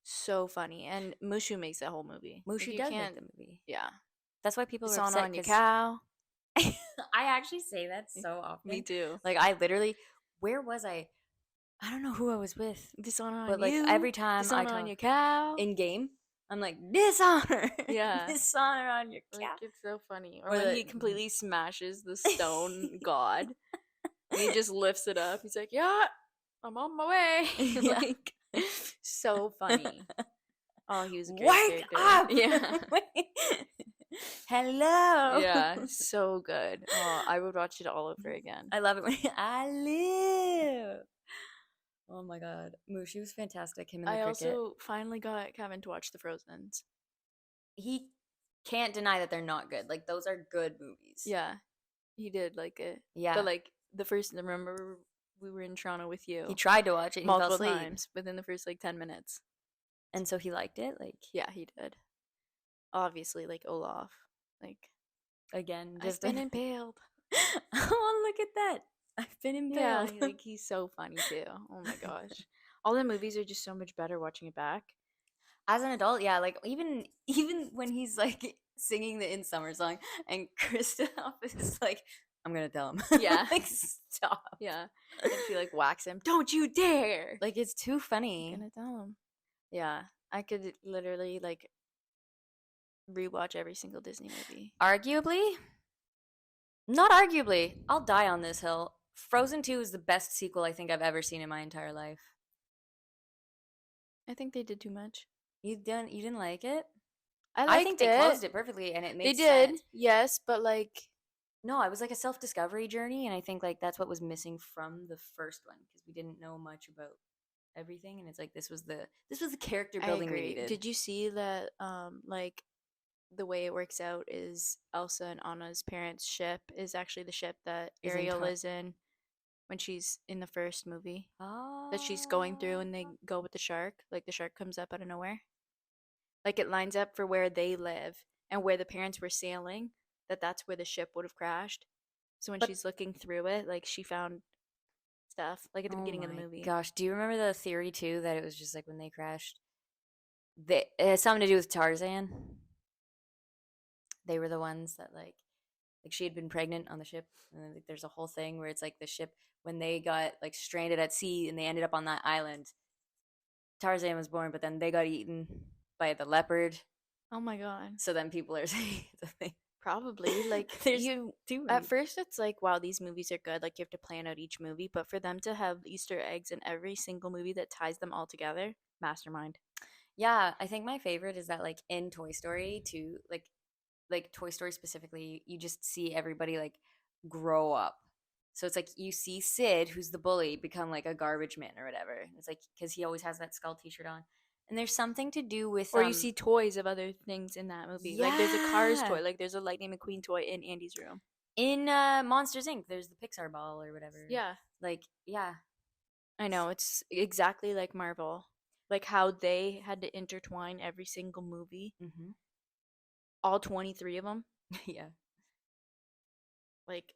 So funny. And Mushu makes that whole movie. Like Mushu you does make can't, the movie. yeah. That's why people were Dishonor upset on your because cow. I actually say that so Me often. too. Like I literally, where was I? I don't know who I was with, Dishonor on but like you. every time I Dishonor on talk your cow. in game, I'm like dishonor, Yeah. dishonor on your Like cow. it's so funny. Or Or when the he completely smashes the stone god and he just lifts it up. He's like, "Yeah, I'm on my way." yeah. Like so funny. Oh, he was a great Wake character. up! Yeah. Hello. Yeah, so good. Oh, I would watch it all over again. I love it when I live. Oh my god, Mushu was fantastic. Him and the I cricket. also finally got Kevin to watch the Frozens. He can't deny that they're not good. Like those are good movies. Yeah, he did like it. Yeah. But like the first, remember we were in Toronto with you He tried to watch it and he fell multiple asleep. times within the first like 10 minutes. And so he liked it. Like Yeah, he did. Obviously, like Olaf. Like, again, I've just been impaled. oh, look at that. I've been Yeah, impaled. like he's so funny too. Oh my gosh. All the movies are just so much better watching it back. As an adult, yeah, like even when he's like singing the In Summer song and Kristoff is like, I'm gonna tell him. Yeah. Like stop. Yeah. And she like whacks him. Don't you dare. Like it's too I'm funny. gonna tell him. Yeah. I could literally like rewatch every single Disney movie. Arguably, not arguably, I'll die on this hill. Frozen 2 is the best sequel I think I've ever seen in my entire life. I think they did too much. You didn't like it? I I think liked they it. closed it perfectly and it They made did, sense. yes, but like No, it was like a self-discovery journey and I think like that's what was missing from the first one because we didn't know much about everything and it's like this was the character I building we agree. needed. Did you see that like the way it works out is Elsa and Anna's parents' ship is actually the ship that Is in Ariel Tar- is in when she's in the first movie. Oh. That she's going through and they go with the shark. Like the shark comes up out of nowhere. Like it lines up for where they live and where the parents were sailing, that's where the ship would have crashed. So when But- she's looking through it, like she found stuff like at the beginning of the movie. Gosh, do you remember the theory too that it was just like when they crashed? It has something to do with Tarzan. They were the ones that like she had been pregnant on the ship, and then, like, there's a whole thing where it's like the ship when they got like stranded at sea and they ended up on that island. Tarzan was born, but then they got eaten by the leopard. Oh my god. So then people are saying Probably like there's you too at first it's like wow, these movies are good, like you have to plan out each movie, but for them to have Easter eggs in every single movie that ties them all together, mastermind. Yeah, I think my favorite is that like in Toy Story too, like Toy Story specifically, you just see everybody like grow up. So it's like you see Sid, who's the bully, become like a garbage man or whatever. It's like because he always has that skull T-shirt on, and there's something to do with Or you see toys of other things in that movie. Like there's a Cars Yeah. toy, like there's a Lightning McQueen toy in Andy's room. in Monsters Inc. There's the Pixar ball or whatever. Yeah. Like yeah, I know, it's exactly like Marvel. Like how they had to intertwine every single movie, mm-hmm. all 23 of them. Yeah. Like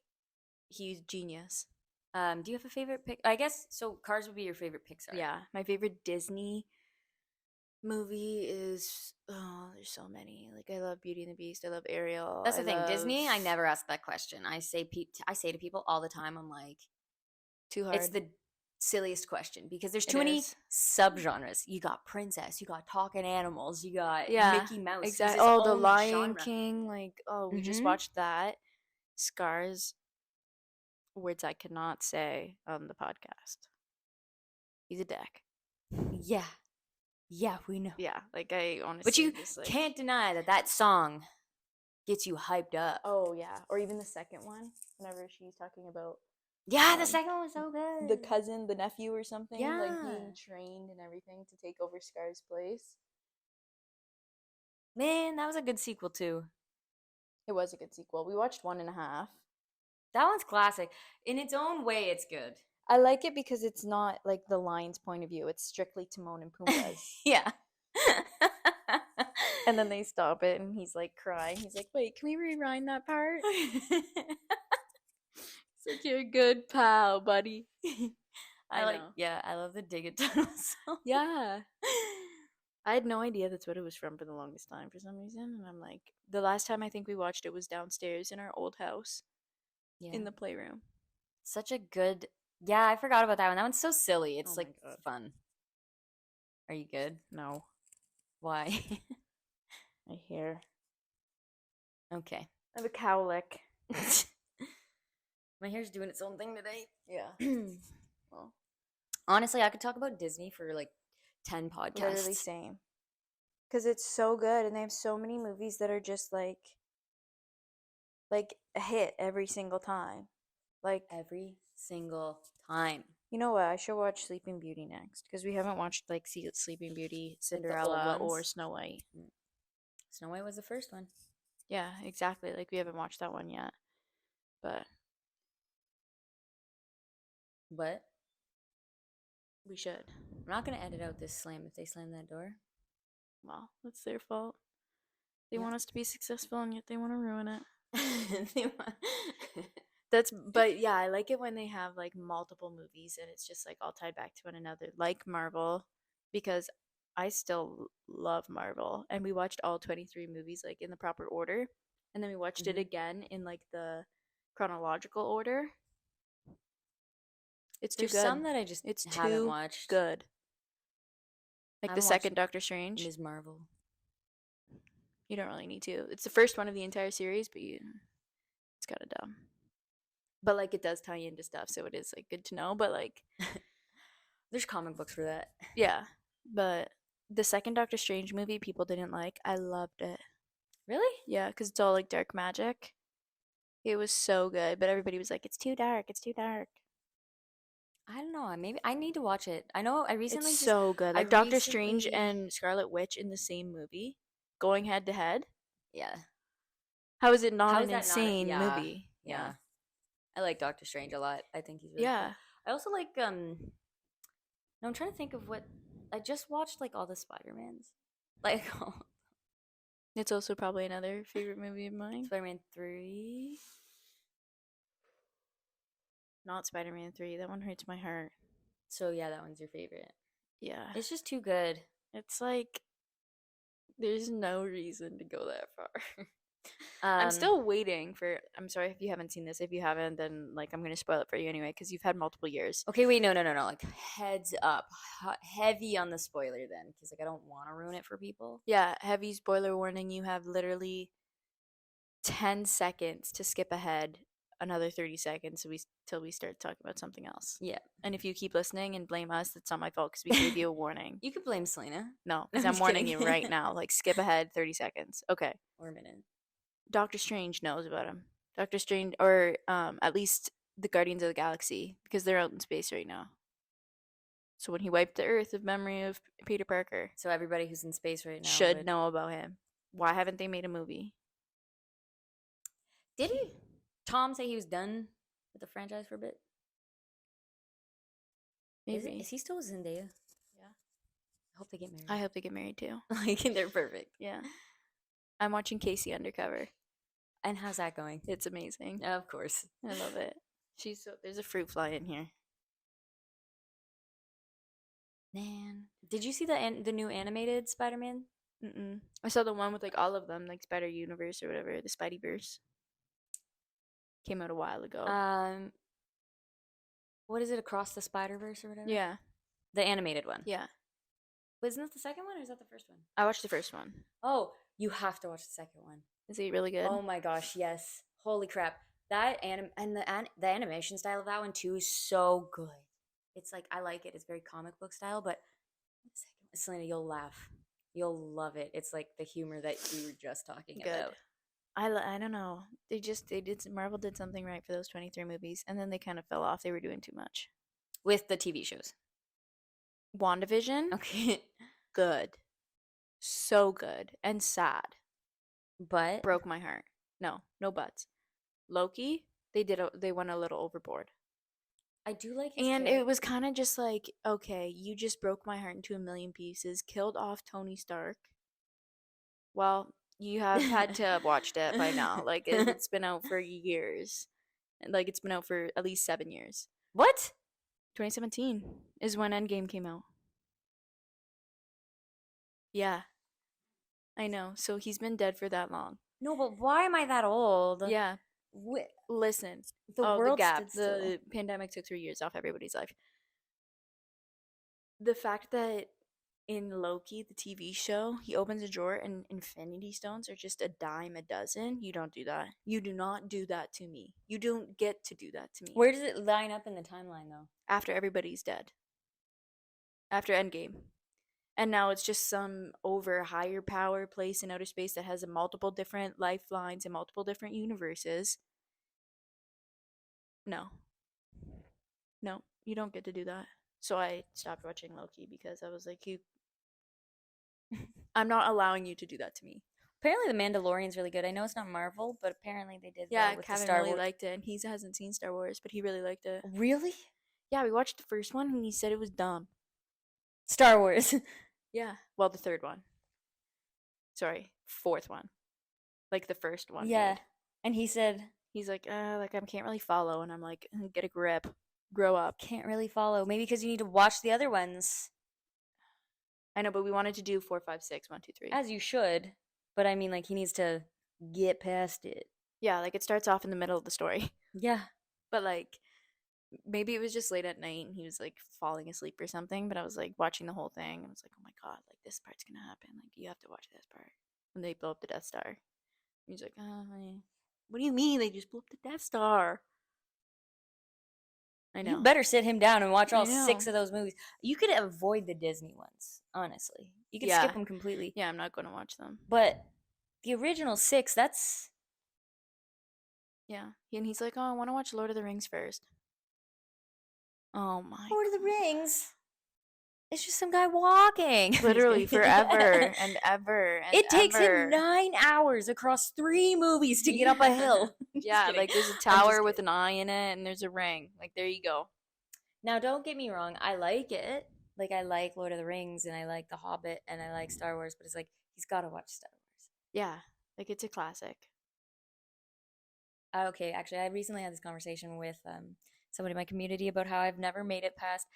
he's genius. Do you have a favorite pick? I guess so. Cars would be your favorite Pixar. Yeah, my favorite Disney movie is there's so many. Like I love Beauty and the Beast. I love Ariel. That's the thing. love Disney. I never ask that question. I say to people all the time. I'm like, Too hard. it's the silliest question because there's It too many is. subgenres. You got princess. You got talking animals. You got Yeah, Mickey Mouse. He's exactly. his Oh, The own Lion genre. King. Like we just Mhm. watched that. Scars. Words I cannot say on the podcast. He's a dick. Yeah, yeah, we know. Yeah, like I honestly. But you just, like, can't deny that song gets you hyped up. Oh yeah, or even the second one. Whenever she's talking about Yeah, the um, second one was so good. the cousin, the nephew, or something, like Yeah. being trained and everything to take over Scar's place. Man, that was a good sequel too. It was a good sequel. We watched 1.5. That one's classic. In its own way, it's good. I like it because it's not like the lion's point of view. It's strictly Timon and Pumbaa's. Yeah. And then they stop it, and he's like crying. He's like, "Wait, can we rewind that part?" Such a good pal, buddy. I know. Yeah, I love the dig it tunnel song. Yeah. I had no idea that's what it was from for the longest time for some reason. And I'm like, the last time I think we watched it was downstairs in our old house Yeah. in the playroom. Such a good. Yeah, I forgot about that one. That one's so silly. It's Oh like my God. fun. Are you good? No. Why? My hair. Okay. I have a cowlick. My hair's doing its own thing today. Yeah. Well, Honestly, I could talk about Disney for like 10 podcasts. literally same. Because it's so good, and they have so many movies that are just like a hit every single time. Like, Every single time. you know what? I should watch Sleeping Beauty next because we haven't watched like Sleeping Beauty, Like the old Cinderella, or ones? Snow White. Snow White was the first one. Yeah, exactly. Like we haven't watched that one yet, but But we should. I'm not going to edit out this slam if they slam that door. Well, that's their fault. They Yeah. want us to be successful, and yet they want to ruin it. They want- But yeah, I like it when they have like multiple movies and it's just like all tied back to one another, like Marvel, because I still love Marvel, and we watched all 23 movies like in the proper order, and then we watched it Mhm. again in like the chronological order. It's too There's good. some that I just It's haven't too watched. good. Like I the haven't watched second Doctor Strange. Ms. Marvel. You don't really need to. It's the first one of the entire series, but it's kind of dumb. But like it does tie into stuff, so it is like good to know. But like, There's comic books for that. yeah. But the second Doctor Strange movie, people didn't like. I loved it. Really? Yeah, because it's all like dark magic. It was so good, but everybody was like, "It's too dark. It's too dark." I don't know. Maybe I need to watch it. I know I recently It's just so good. I Like Doctor Strange recently and Scarlet Witch in the same movie, going head to head. yeah. How is it not How an is that not insane yeah. movie? Yeah. I like Doctor Strange a lot. I think he's really Yeah. cool. I also like no, I'm trying to think of what I just watched like all the Spider-Mans. Like It's also probably another favorite movie of mine. Spider-Man 3. Not Spider-Man 3. That one hurts my heart. So yeah, that one's your favorite. Yeah. It's just too good. It's like there's no reason to go that far. I'm still waiting for. I'm sorry if you haven't seen this. If you haven't, then like I'm gonna spoil it for you anyway because you've had multiple years. Okay, wait, no. Like heads up, heavy on the spoiler then, because like I don't want to ruin it for people. Yeah, heavy spoiler warning. You have literally 10 seconds to skip ahead. Another 30 seconds till we start talking about something else. Yeah. And if you keep listening and blame us, that's not my fault because we gave you a warning. You could blame Selena. No, because I'm warning you right now. Like skip ahead 30 seconds. Okay. Or a minute. Doctor Strange knows about him. Doctor Strange, or at least the Guardians of the Galaxy, because they're out in space right now. So when he wiped the Earth of memory of Peter Parker, So everybody who's in space right now should know about him. Why haven't they made a movie? Did he? Tom say he was done with the franchise for a bit? Maybe. Is he still with Zendaya? Yeah. I hope they get married. I hope they get married too. Like they're perfect. Yeah. I'm watching Casey Undercover. And how's that going? It's amazing. Of course. I love it. There's a fruit fly in here. Man, did you see the new animated Spider-Man? Mm-mm. I saw the one with like all of them, like Spider Universe or whatever, the Spideyverse. Came out a while ago. What is it? Across the Spider-Verse or whatever? Yeah. The animated one. Yeah. But isn't that the second one or is that the first one? I watched the first one. Oh, you have to watch the second one. Is he really good? Oh my gosh, yes. Holy crap. That the animation style of that one too is so good. It's like I like it. It's very comic book style, but Selena, you'll laugh. You'll love it. It's like the humor that we were just talking about. I don't know. Marvel did something right for those 23 movies, and then they kind of fell off. They were doing too much. With the TV shows. WandaVision? Okay. Good. So good. And sad. But broke my heart. No buts. Loki, they went a little overboard. I do like his And character. it was kind of just like, okay, you just broke my heart into a million pieces, killed off Tony Stark. Well, you have had to have watched it by now. Like it's been out for years. And like it's been out for at least 7 years. What? 2017 is when Endgame came out. Yeah, I know. So he's been dead for that long. No, but why am I that old? Yeah, Wh- listen. The Oh, the world gap. stood still. The pandemic took 3 years off everybody's life. The fact that in Loki, the TV show, he opens a drawer and infinity stones are just a dime a dozen. You don't do that. You do not do that to me. You don't get to do that to me. Where does it line up in the timeline, though? After everybody's dead. After Endgame. And now it's just some over higher power place in outer space that has a multiple different lifelines and multiple different universes. No. No, you don't get to do that. So I stopped watching Loki because I was like, you I'm not allowing you to do that to me. Apparently, The Mandalorian's really good. I know it's not Marvel, but apparently they did Yeah, well with the Kevin Star really Wars. liked it, and he hasn't seen Star Wars, but he really liked it. Really? Yeah, we watched the first one, and he said it was dumb. Star Wars. Yeah, well, the third one. Sorry, fourth one. Like the first one Yeah. made. And he said, He's like I can't really follow, and I'm like, get a grip, grow up. can't really follow. Maybe because you need to watch the other ones. I know, but we wanted to do 4, 5, 6, 1, 2, 3. As you should. But I mean, like, he needs to get past it. Yeah, like it starts off in the middle of the story, Yeah. but like maybe it was just late at night and he was like falling asleep or something. But I was like watching the whole thing and I was like, oh my god, like this part's gonna happen. Like you have to watch this part when they blow up the Death Star. He's like, what do you mean they just blew up the Death Star? I You know. better sit him down and watch I all know. 6 of those movies. You could avoid the Disney ones, honestly. You could skip them completely. Yeah, I'm not going to watch them. But the original 6, that's. Yeah. And he's like, oh, I want to watch Lord of the Rings first. Oh my. Lord of the Rings. It's just some guy walking. Literally forever and ever and it takes ever. him 9 hours across 3 movies to get up a hill. Yeah, like there's a tower with an eye in it and there's a ring. Like there you go. Now, don't get me wrong. I like it. Like, I like Lord of the Rings and I like The Hobbit and I like Star Wars, but it's like, he's got to watch Star Wars. Yeah, like it's a classic. Okay, actually, I recently had this conversation with somebody in my community about how I've never made it past.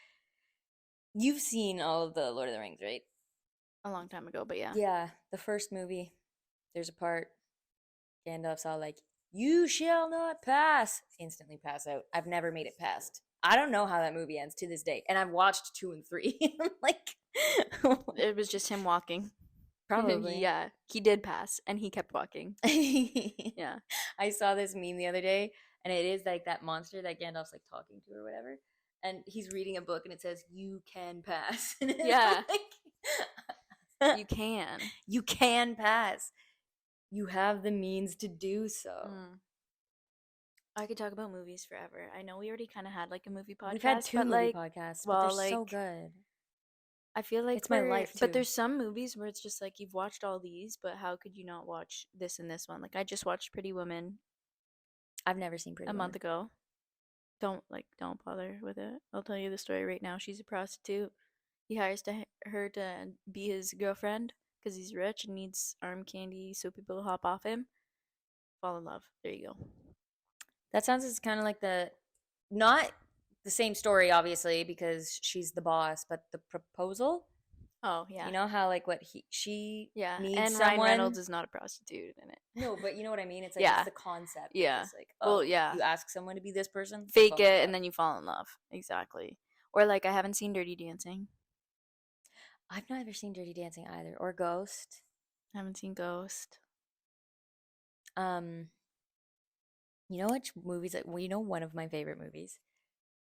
You've seen all of the Lord of the Rings, right? A long time ago, but yeah. Yeah, the first movie, there's a part, Gandalf's all like, you shall not pass. Instantly pass out. I've never made it past. I don't know how that movie ends to this day. And I've watched 2 and 3. I'm like, It was just him walking. probably. Yeah, he did pass and he kept walking. Yeah. I saw this meme the other day, and it is like that monster that Gandalf's like talking to or whatever. And he's reading a book and it says, you can pass. Yeah. Like, You can. You can pass. You have the means to do so. I could talk about movies forever. I know we already kind of had like a movie podcast. We've had 2 but movie like, podcasts, well, but they're so like, good. I feel like It's my life, But too. there's some movies where it's just like you've watched all these, but how could you not watch this and this one? Like I just watched Pretty Woman I've never seen Pretty a Woman. month ago. Don't bother with it. I'll tell you the story right now. She's a prostitute. He hires her to be his girlfriend because he's rich and needs arm candy so people will hop off him. Fall in love. There you go. That sounds kind of like not the same story, obviously, because she's the boss, but the proposal. Oh yeah. You know how like what she needs and someone. Ryan Reynolds is not a prostitute in it. No, but you know what I mean. It's like Yeah. it's the concept. Yeah. It's like, Well, yeah. you ask someone to be this person, Fake it, and then you fall in love. Exactly. Or like I haven't seen Dirty Dancing. I've never seen Dirty Dancing either, or Ghost. I haven't seen Ghost. You know which movies? Well, you know one of my favorite movies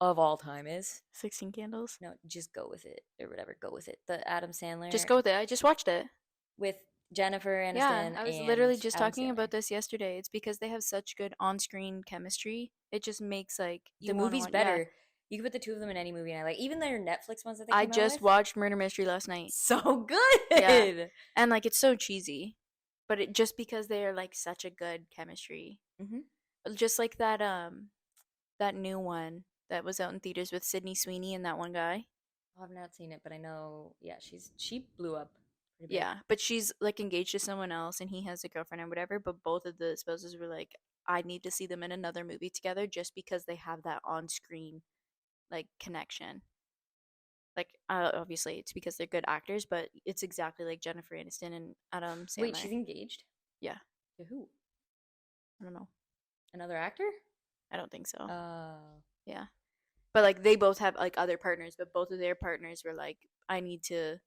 of all time is 16 Candles. no, just go with it or whatever. Go with it. The Adam Sandler. Just go with it. I just watched it. With Jennifer Aniston. Yeah, I was and literally just Adam talking Sandler. about this yesterday. It's because they have such good on-screen chemistry. It just makes like The movie's better. You can put the 2 of them in any movie, and I like even their Netflix ones that they. I came out just with. watched Murder Mystery last night. So good. Yeah. And like it's so cheesy, but it just because they are like such a good chemistry. Just like that new one that was out in theaters with Sydney Sweeney and that one guy. I've not seen it, but I know. Yeah, she blew up Pretty big. Yeah, but she's like engaged to someone else and he has a girlfriend or whatever, but both of the spouses were like, I need to see them in another movie together just because they have that on screen like connection. Like obviously it's because they're good actors, but it's exactly like Jennifer Aniston and Adam Wait, Sandler. she's engaged Yeah, to who? I don't know. Another actor? I don't think so. Oh, Yeah. But like they both have like other partners, but both of their partners were like, I need to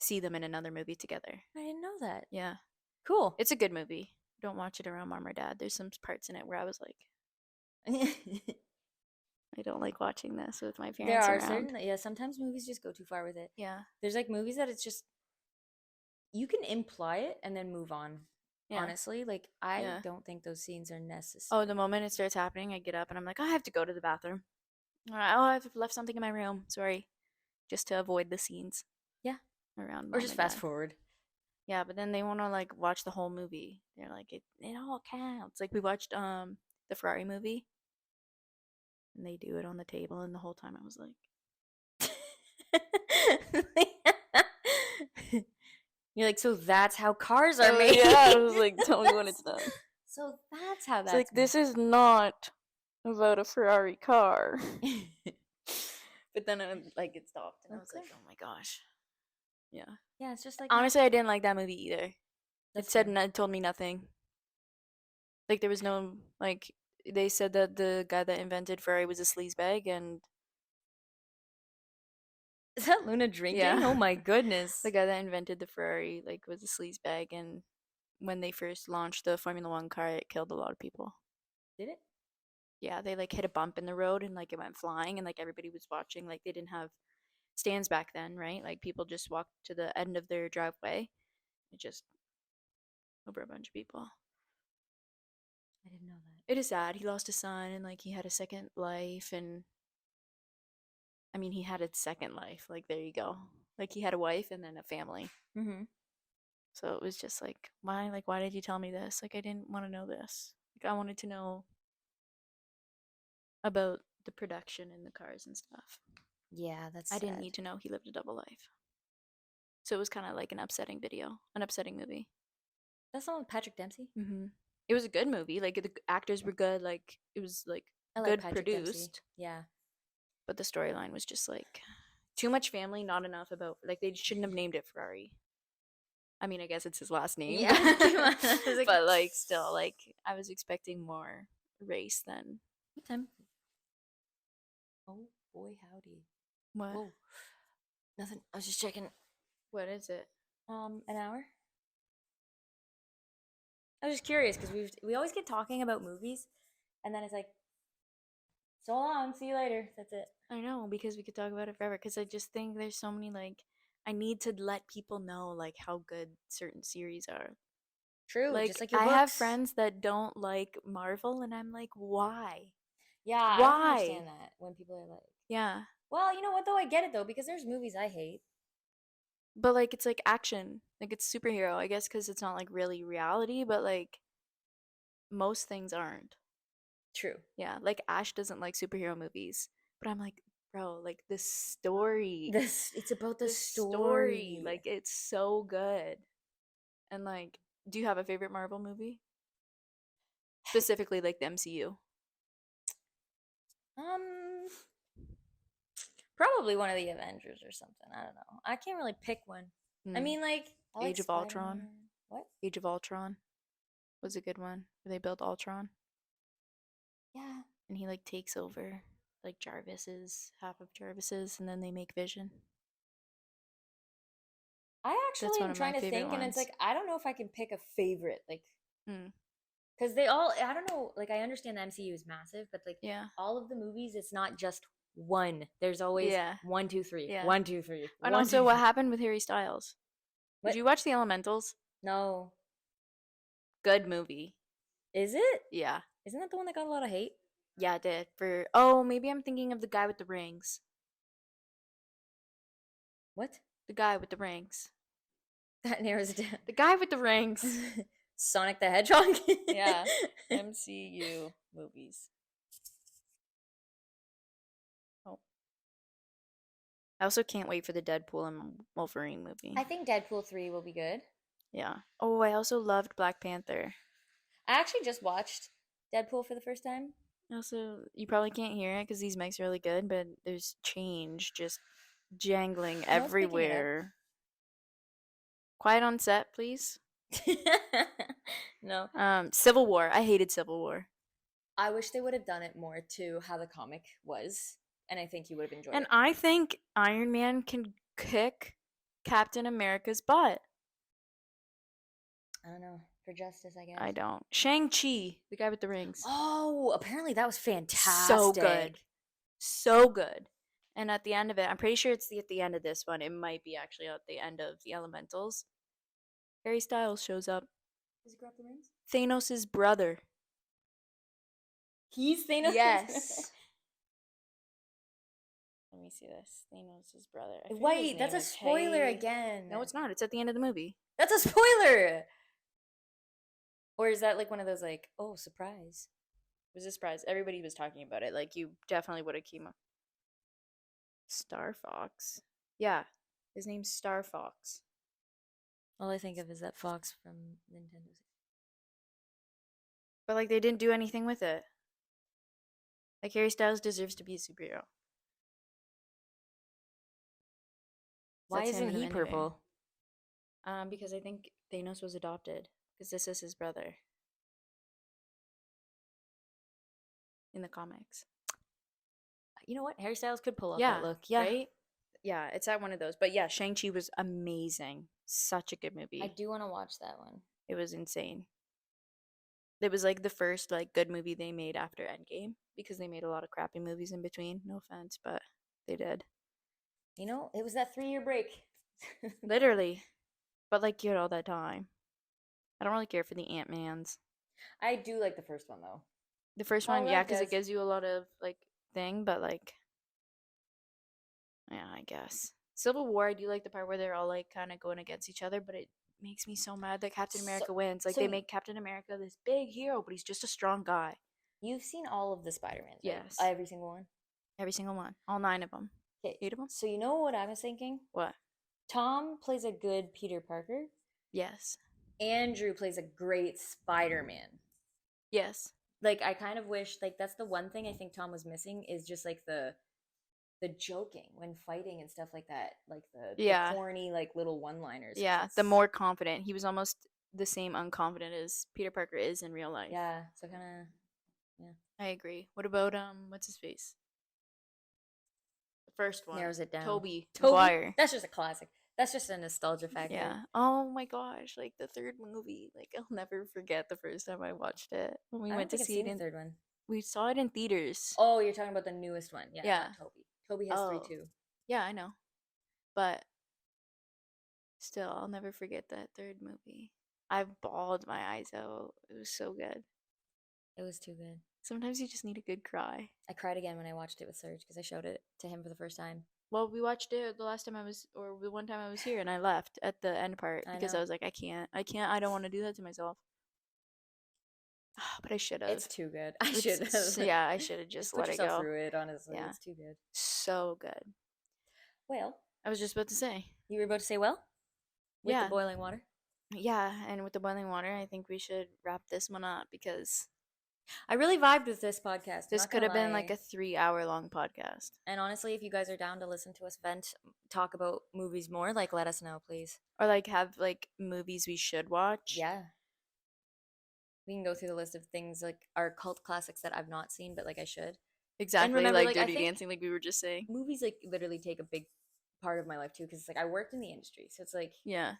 see them in another movie together. I didn't know that. Yeah. Cool. It's a good movie. Don't watch it around mom or dad. There's some parts in it where I was like, I don't like watching this with my There parents are around. certain, yeah, sometimes movies just go too far with it. Yeah. There's like movies that it's just, you can imply it and then move on. Yeah. Honestly, like, I Yeah. don't think those scenes are Oh, the necessary. moment it starts happening, I get up and I'm like, oh, I have to go to the bathroom. Oh, I've left something in my room. Sorry. Just to avoid the scenes Yeah. around Or mom just and fast dad. forward. Yeah, but then they want to like watch the whole movie. They're like, it all counts. Like we watched the Ferrari movie and they do it on the table and the whole time I was like, You're like, so that's how cars are oh made. yeah, I was like, tell me when it's done. So that's how It's like that's made. this is not about a Ferrari car. But then like it stopped and I was like, Okay. oh my gosh. Yeah. Yeah, it's just like not. Honestly, I didn't like that movie either. It That's said fair. it told me nothing. Like there was no like they said that the guy that invented Ferrari was a sleazebag and Is that Luna drinking? Oh yeah. my The goodness. guy that invented the Ferrari like was a sleazebag and when they first launched the Formula 1 car it killed a lot of people. Did it? Yeah, they like hit a bump in the road and like it went flying and like everybody was watching like they didn't have stands back then, right? Like people just walked to the end of their driveway. It just over a bunch of people. I didn't know that. It is sad. He lost a son and like he had a second life and I mean he had a second life. Like there you go. Like he had a wife and then a family. Mm-hmm. So it was just like why did you tell me this? Like I didn't want to know this. Like I wanted to know about the production and the cars and stuff. Yeah, that's I didn't sad. need to know he lived a double life. So it was kind of like an upsetting video, an upsetting movie. That's the one with Patrick Dempsey. It was a good movie. Like the actors were good. Like it was like I like good Patrick Dempsey. produced, Yeah. but the storyline was just like too much family, not enough about like they shouldn't have named it Ferrari. I mean, I guess it's his last name, Yeah. I was like, but like still, like I was expecting more race than what time? Oh boy, howdy. what? Whoa. Nothing. I was just checking. What is it? An hour. I was just curious because we always get talking about movies, and then it's like, so long, see you later. That's it. I know because we could talk about it forever. Because I just think there's so many like I need to let people know like how good certain series are. True, just Like like your I have books. friends that don't like Marvel, and I'm like, why? Yeah, I don't Why? understand that when people are like, Yeah, well, you know what though? I get it though because there's movies I hate. but like it's like action, like it's superhero. I guess because it's not like really reality, but like most things aren't. True. Yeah, like Ash doesn't like superhero movies, but I'm like, bro, like the story, This it's about the the story, story. like it's so good. And like, do you have a favorite Marvel movie? Specifically, like the MCU. Um, Probably one of the Avengers or something. I don't know. I can't really pick one. I Hmm. mean, like I like Age of Spider Ultron. Man. What? Age of Ultron was a good one. Where they built Ultron, Yeah, and he like takes over like Jarvis's half of Jarvis's, and then they make Vision. I That's actually one am of my trying to favorite think, and it's ones. like I don't know if I can pick a favorite, like Hmm. because they all. I don't know. Like I understand the MCU is massive, but like Yeah. all of the movies, it's not just one. There's always Yeah. one, two, three, Yeah. one, two, three, And one, also, two, what three. happened with Harry Styles? Did What? you watch The Elementals? No, Good movie. is it? Yeah. Isn't that the one that got a lot of hate? Yeah, it did. For oh, maybe I'm thinking of the guy with the rings. What? The guy with the rings. That narrows it down. The guy with the rings. Sonic the Hedgehog. Yeah. MCU movies. Oh. I also can't wait for the Deadpool and Wolverine movie. I think Deadpool 3 will be good. Yeah. Oh, I also loved Black Panther. I actually just watched Deadpool for the first time. Also, you probably can't hear it because these mics are really good, but there's change just jangling No one's picking it up. everywhere. Quiet on set, please. No. Civil War. I hated Civil War. I wish they would have done it more to how the comic was, and I think you would have enjoyed And it. I think Iron Man can kick Captain America's butt. I don't know. For justice, I guess. I don't. Shang-Chi, the guy with the rings. Oh, apparently that was fantastic. So good. So good. And at the end of it, I'm pretty sure it's at the end of this one. It might be actually at the end of the Elementals. Harry Styles shows up. Does he grab the rings? Thanos' brother. He's Thanos. Yes. Let me see this. Thanos' brother. Wait, that's a spoiler again. No, it's not. It's at the end of the movie. That's a spoiler. Or is that like one of those like, oh, surprise? It was a surprise. Everybody was talking about it. Like, you definitely would have came up. Star Fox. Yeah. His name's Star Fox. All I think of is that Fox from Nintendo. But, like, they didn't do anything with it. Like, Harry Styles deserves to be a superhero. Why That's him isn't in the he minivan. purple? Because I think Thanos was adopted. Because this is his brother. In the comics. You know what? Harry Styles could pull off Yeah, that look. Yeah. right? Yeah, it's at one of those. But yeah, Shang-Chi was amazing. Such a good movie. I do want to watch that one. It was insane. It was like the first like good movie they made after Endgame because they made a lot of crappy movies in between. No offense, but they did. You know, it was that 3-year break. Literally. But like you had all that time. I don't really care for the Ant-Mans. I do like the first one though. The first Paul one, yeah, Rudd because it does. gives you a lot of like thing, but like yeah, I guess. Civil War, I do like the part where they're all like kind of going against each other, but it makes me so mad that Captain America wins. Like so they make Captain America this big hero, but he's just a strong guy. You've seen all of the Spider-Mans, right? Yes. Every single one? Every single one. All 9 of them. Okay. 8 of them? So you know what I was thinking? What? Tom plays a good Peter Parker. Yes. Andrew plays a great Spider-Man. Yes. Like I kind of wish like that's the one thing I think Tom was missing is just like the joking when fighting and stuff like that, like the corny like little one-liners. Yeah, the more confident. He was almost the same unconfident as Peter Parker is in real life. Yeah, so kind of yeah. I agree. What about what's his face? The first one. Narrows it down. Toby Maguire. That's just a classic. That's just a nostalgia factor. Yeah. Oh my gosh, like the third movie. Like I'll never forget the first time I watched it. When we went to see it in the third one. We saw it in theaters. Oh, you're talking about the newest one. Yeah. Yeah. Toby. Toby has 3 too. Yeah, I know. But still, I'll never forget that third movie. I bawled my eyes out. It was so good. It was too good. Sometimes you just need a good cry. I cried again when I watched it with Serge because I showed it to him for the first time. Well, we watched it the last time or the one time I was here, and I left at the end part because I was like, I can't, I don't want to do that to myself. But I should have. It's too good. I should have. Yeah, I should have just let it go. Through it, honestly. Yeah. It's too good. So good. Well, I was just about to say. You were about to say, well? With the boiling water? Yeah, and with the boiling water, I think we should wrap this one up because I really vibed with this podcast. This could have been like a 3-hour-long podcast. And honestly, if you guys are down to listen to us vent, talk about movies more, like let us know, please. Or like have like movies we should watch. Yeah. We can go through the list of things like our cult classics that I've not seen, but like I should. Exactly, and remember, like Dirty Dancing, like we were just saying. Movies like literally take a big part of my life too, because it's like I worked in the industry, so it's like yeah.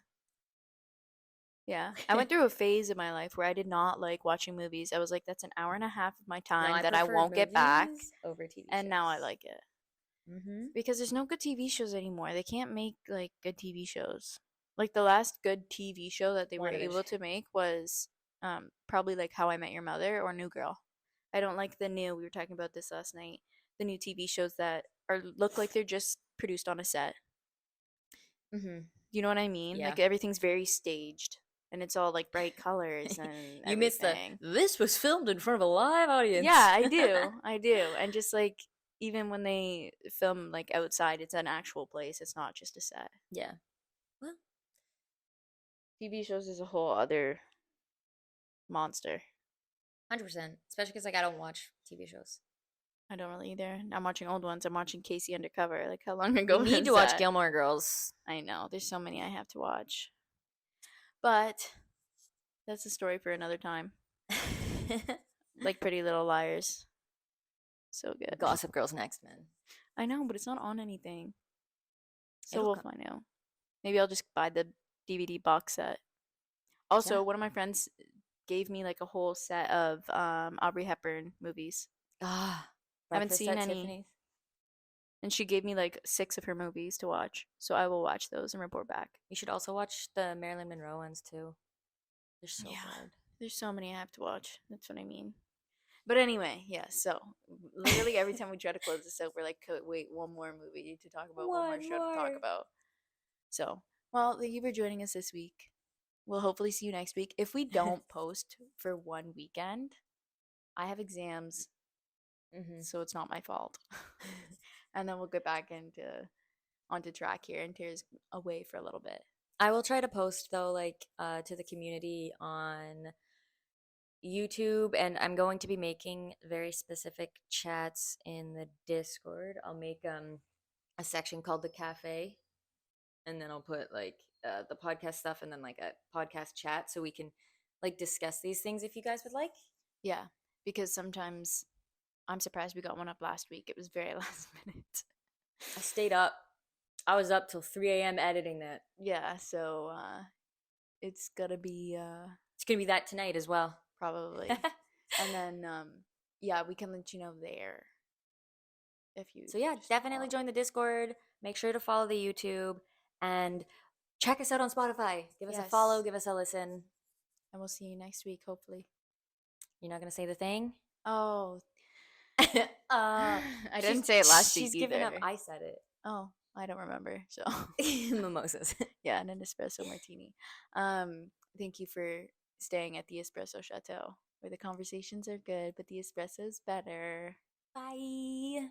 I went through a phase of my life where I did not like watching movies. I was like, that's an hour and a half of my time that I won't get back. Over TV shows. And now I like it. Because there's no good TV shows anymore. They can't make like good TV shows. Like the last good TV show that they were able to make was probably like How I Met Your Mother or New Girl. I don't like the new, we were talking about this last night, the new TV shows that look like they're just produced on a set. You know what I mean? Yeah. Like everything's very staged. And it's all like bright colors and you missed everything. this was filmed in front of a live audience. Yeah, I do. And just like even when they film like outside, it's an actual place. It's not just a set. Yeah. Well, TV shows is a whole other monster. 100%. Especially because like I don't watch TV shows. I don't really either. I'm watching old ones. I'm watching Casey Undercover. Like how long You ago need to was watch that? Gilmore Girls. I know. There's so many I have to watch. But that's a story for another time. Like Pretty Little Liars. So good. Gossip Girl's next, man. I know, but it's not on anything. So It'll we'll come. find out. Maybe I'll just buy the DVD box set. Yeah. Also, one of my friends gave me like a whole set of Aubrey Hepburn movies. Ah, I haven't Breakfast seen at any. Tiffany's. And she gave me like 6 of her movies to watch. So I will watch those and report back. You should also watch the Marilyn Monroe ones too. They're so Yeah. good. There's so many I have to watch. That's what I mean. But anyway, yeah, so literally every time we try to close this out, we're like, wait, one more movie to talk about, one more One show to talk more. about. So, well, thank you for joining us this week. We'll hopefully see you next week. If we don't post for one weekend, I have exams, Mm-hmm. so it's not my fault. And then we'll get back onto track here and tears away for a little bit. I will try to post though, like to the community on YouTube, and I'm going to be making very specific chats in the Discord. I'll make a section called the cafe, and then I'll put like the podcast stuff, and then like a podcast chat, so we can like discuss these things if you guys would like. Yeah, because sometimes I'm surprised we got one up last week. It was very last minute. I stayed up. I was up till 3 a.m. editing that. Yeah, so it's gonna be It's gonna be that tonight as well. probably. And then yeah, we can let you know there if you So yeah, just definitely follow. join the Discord. Make sure to follow the YouTube and check us out on Spotify. Give us a follow, Yes. give us a listen. And we'll see you next week, hopefully. You're not gonna say the thing? Oh, uh I didn't say it last week she's given up. either. I said it. Oh, I don't remember. So Mimosas. yeah, and an espresso martini. Thank you for staying at the Espresso Chateau, where the conversations are good, but the espresso's better. Bye.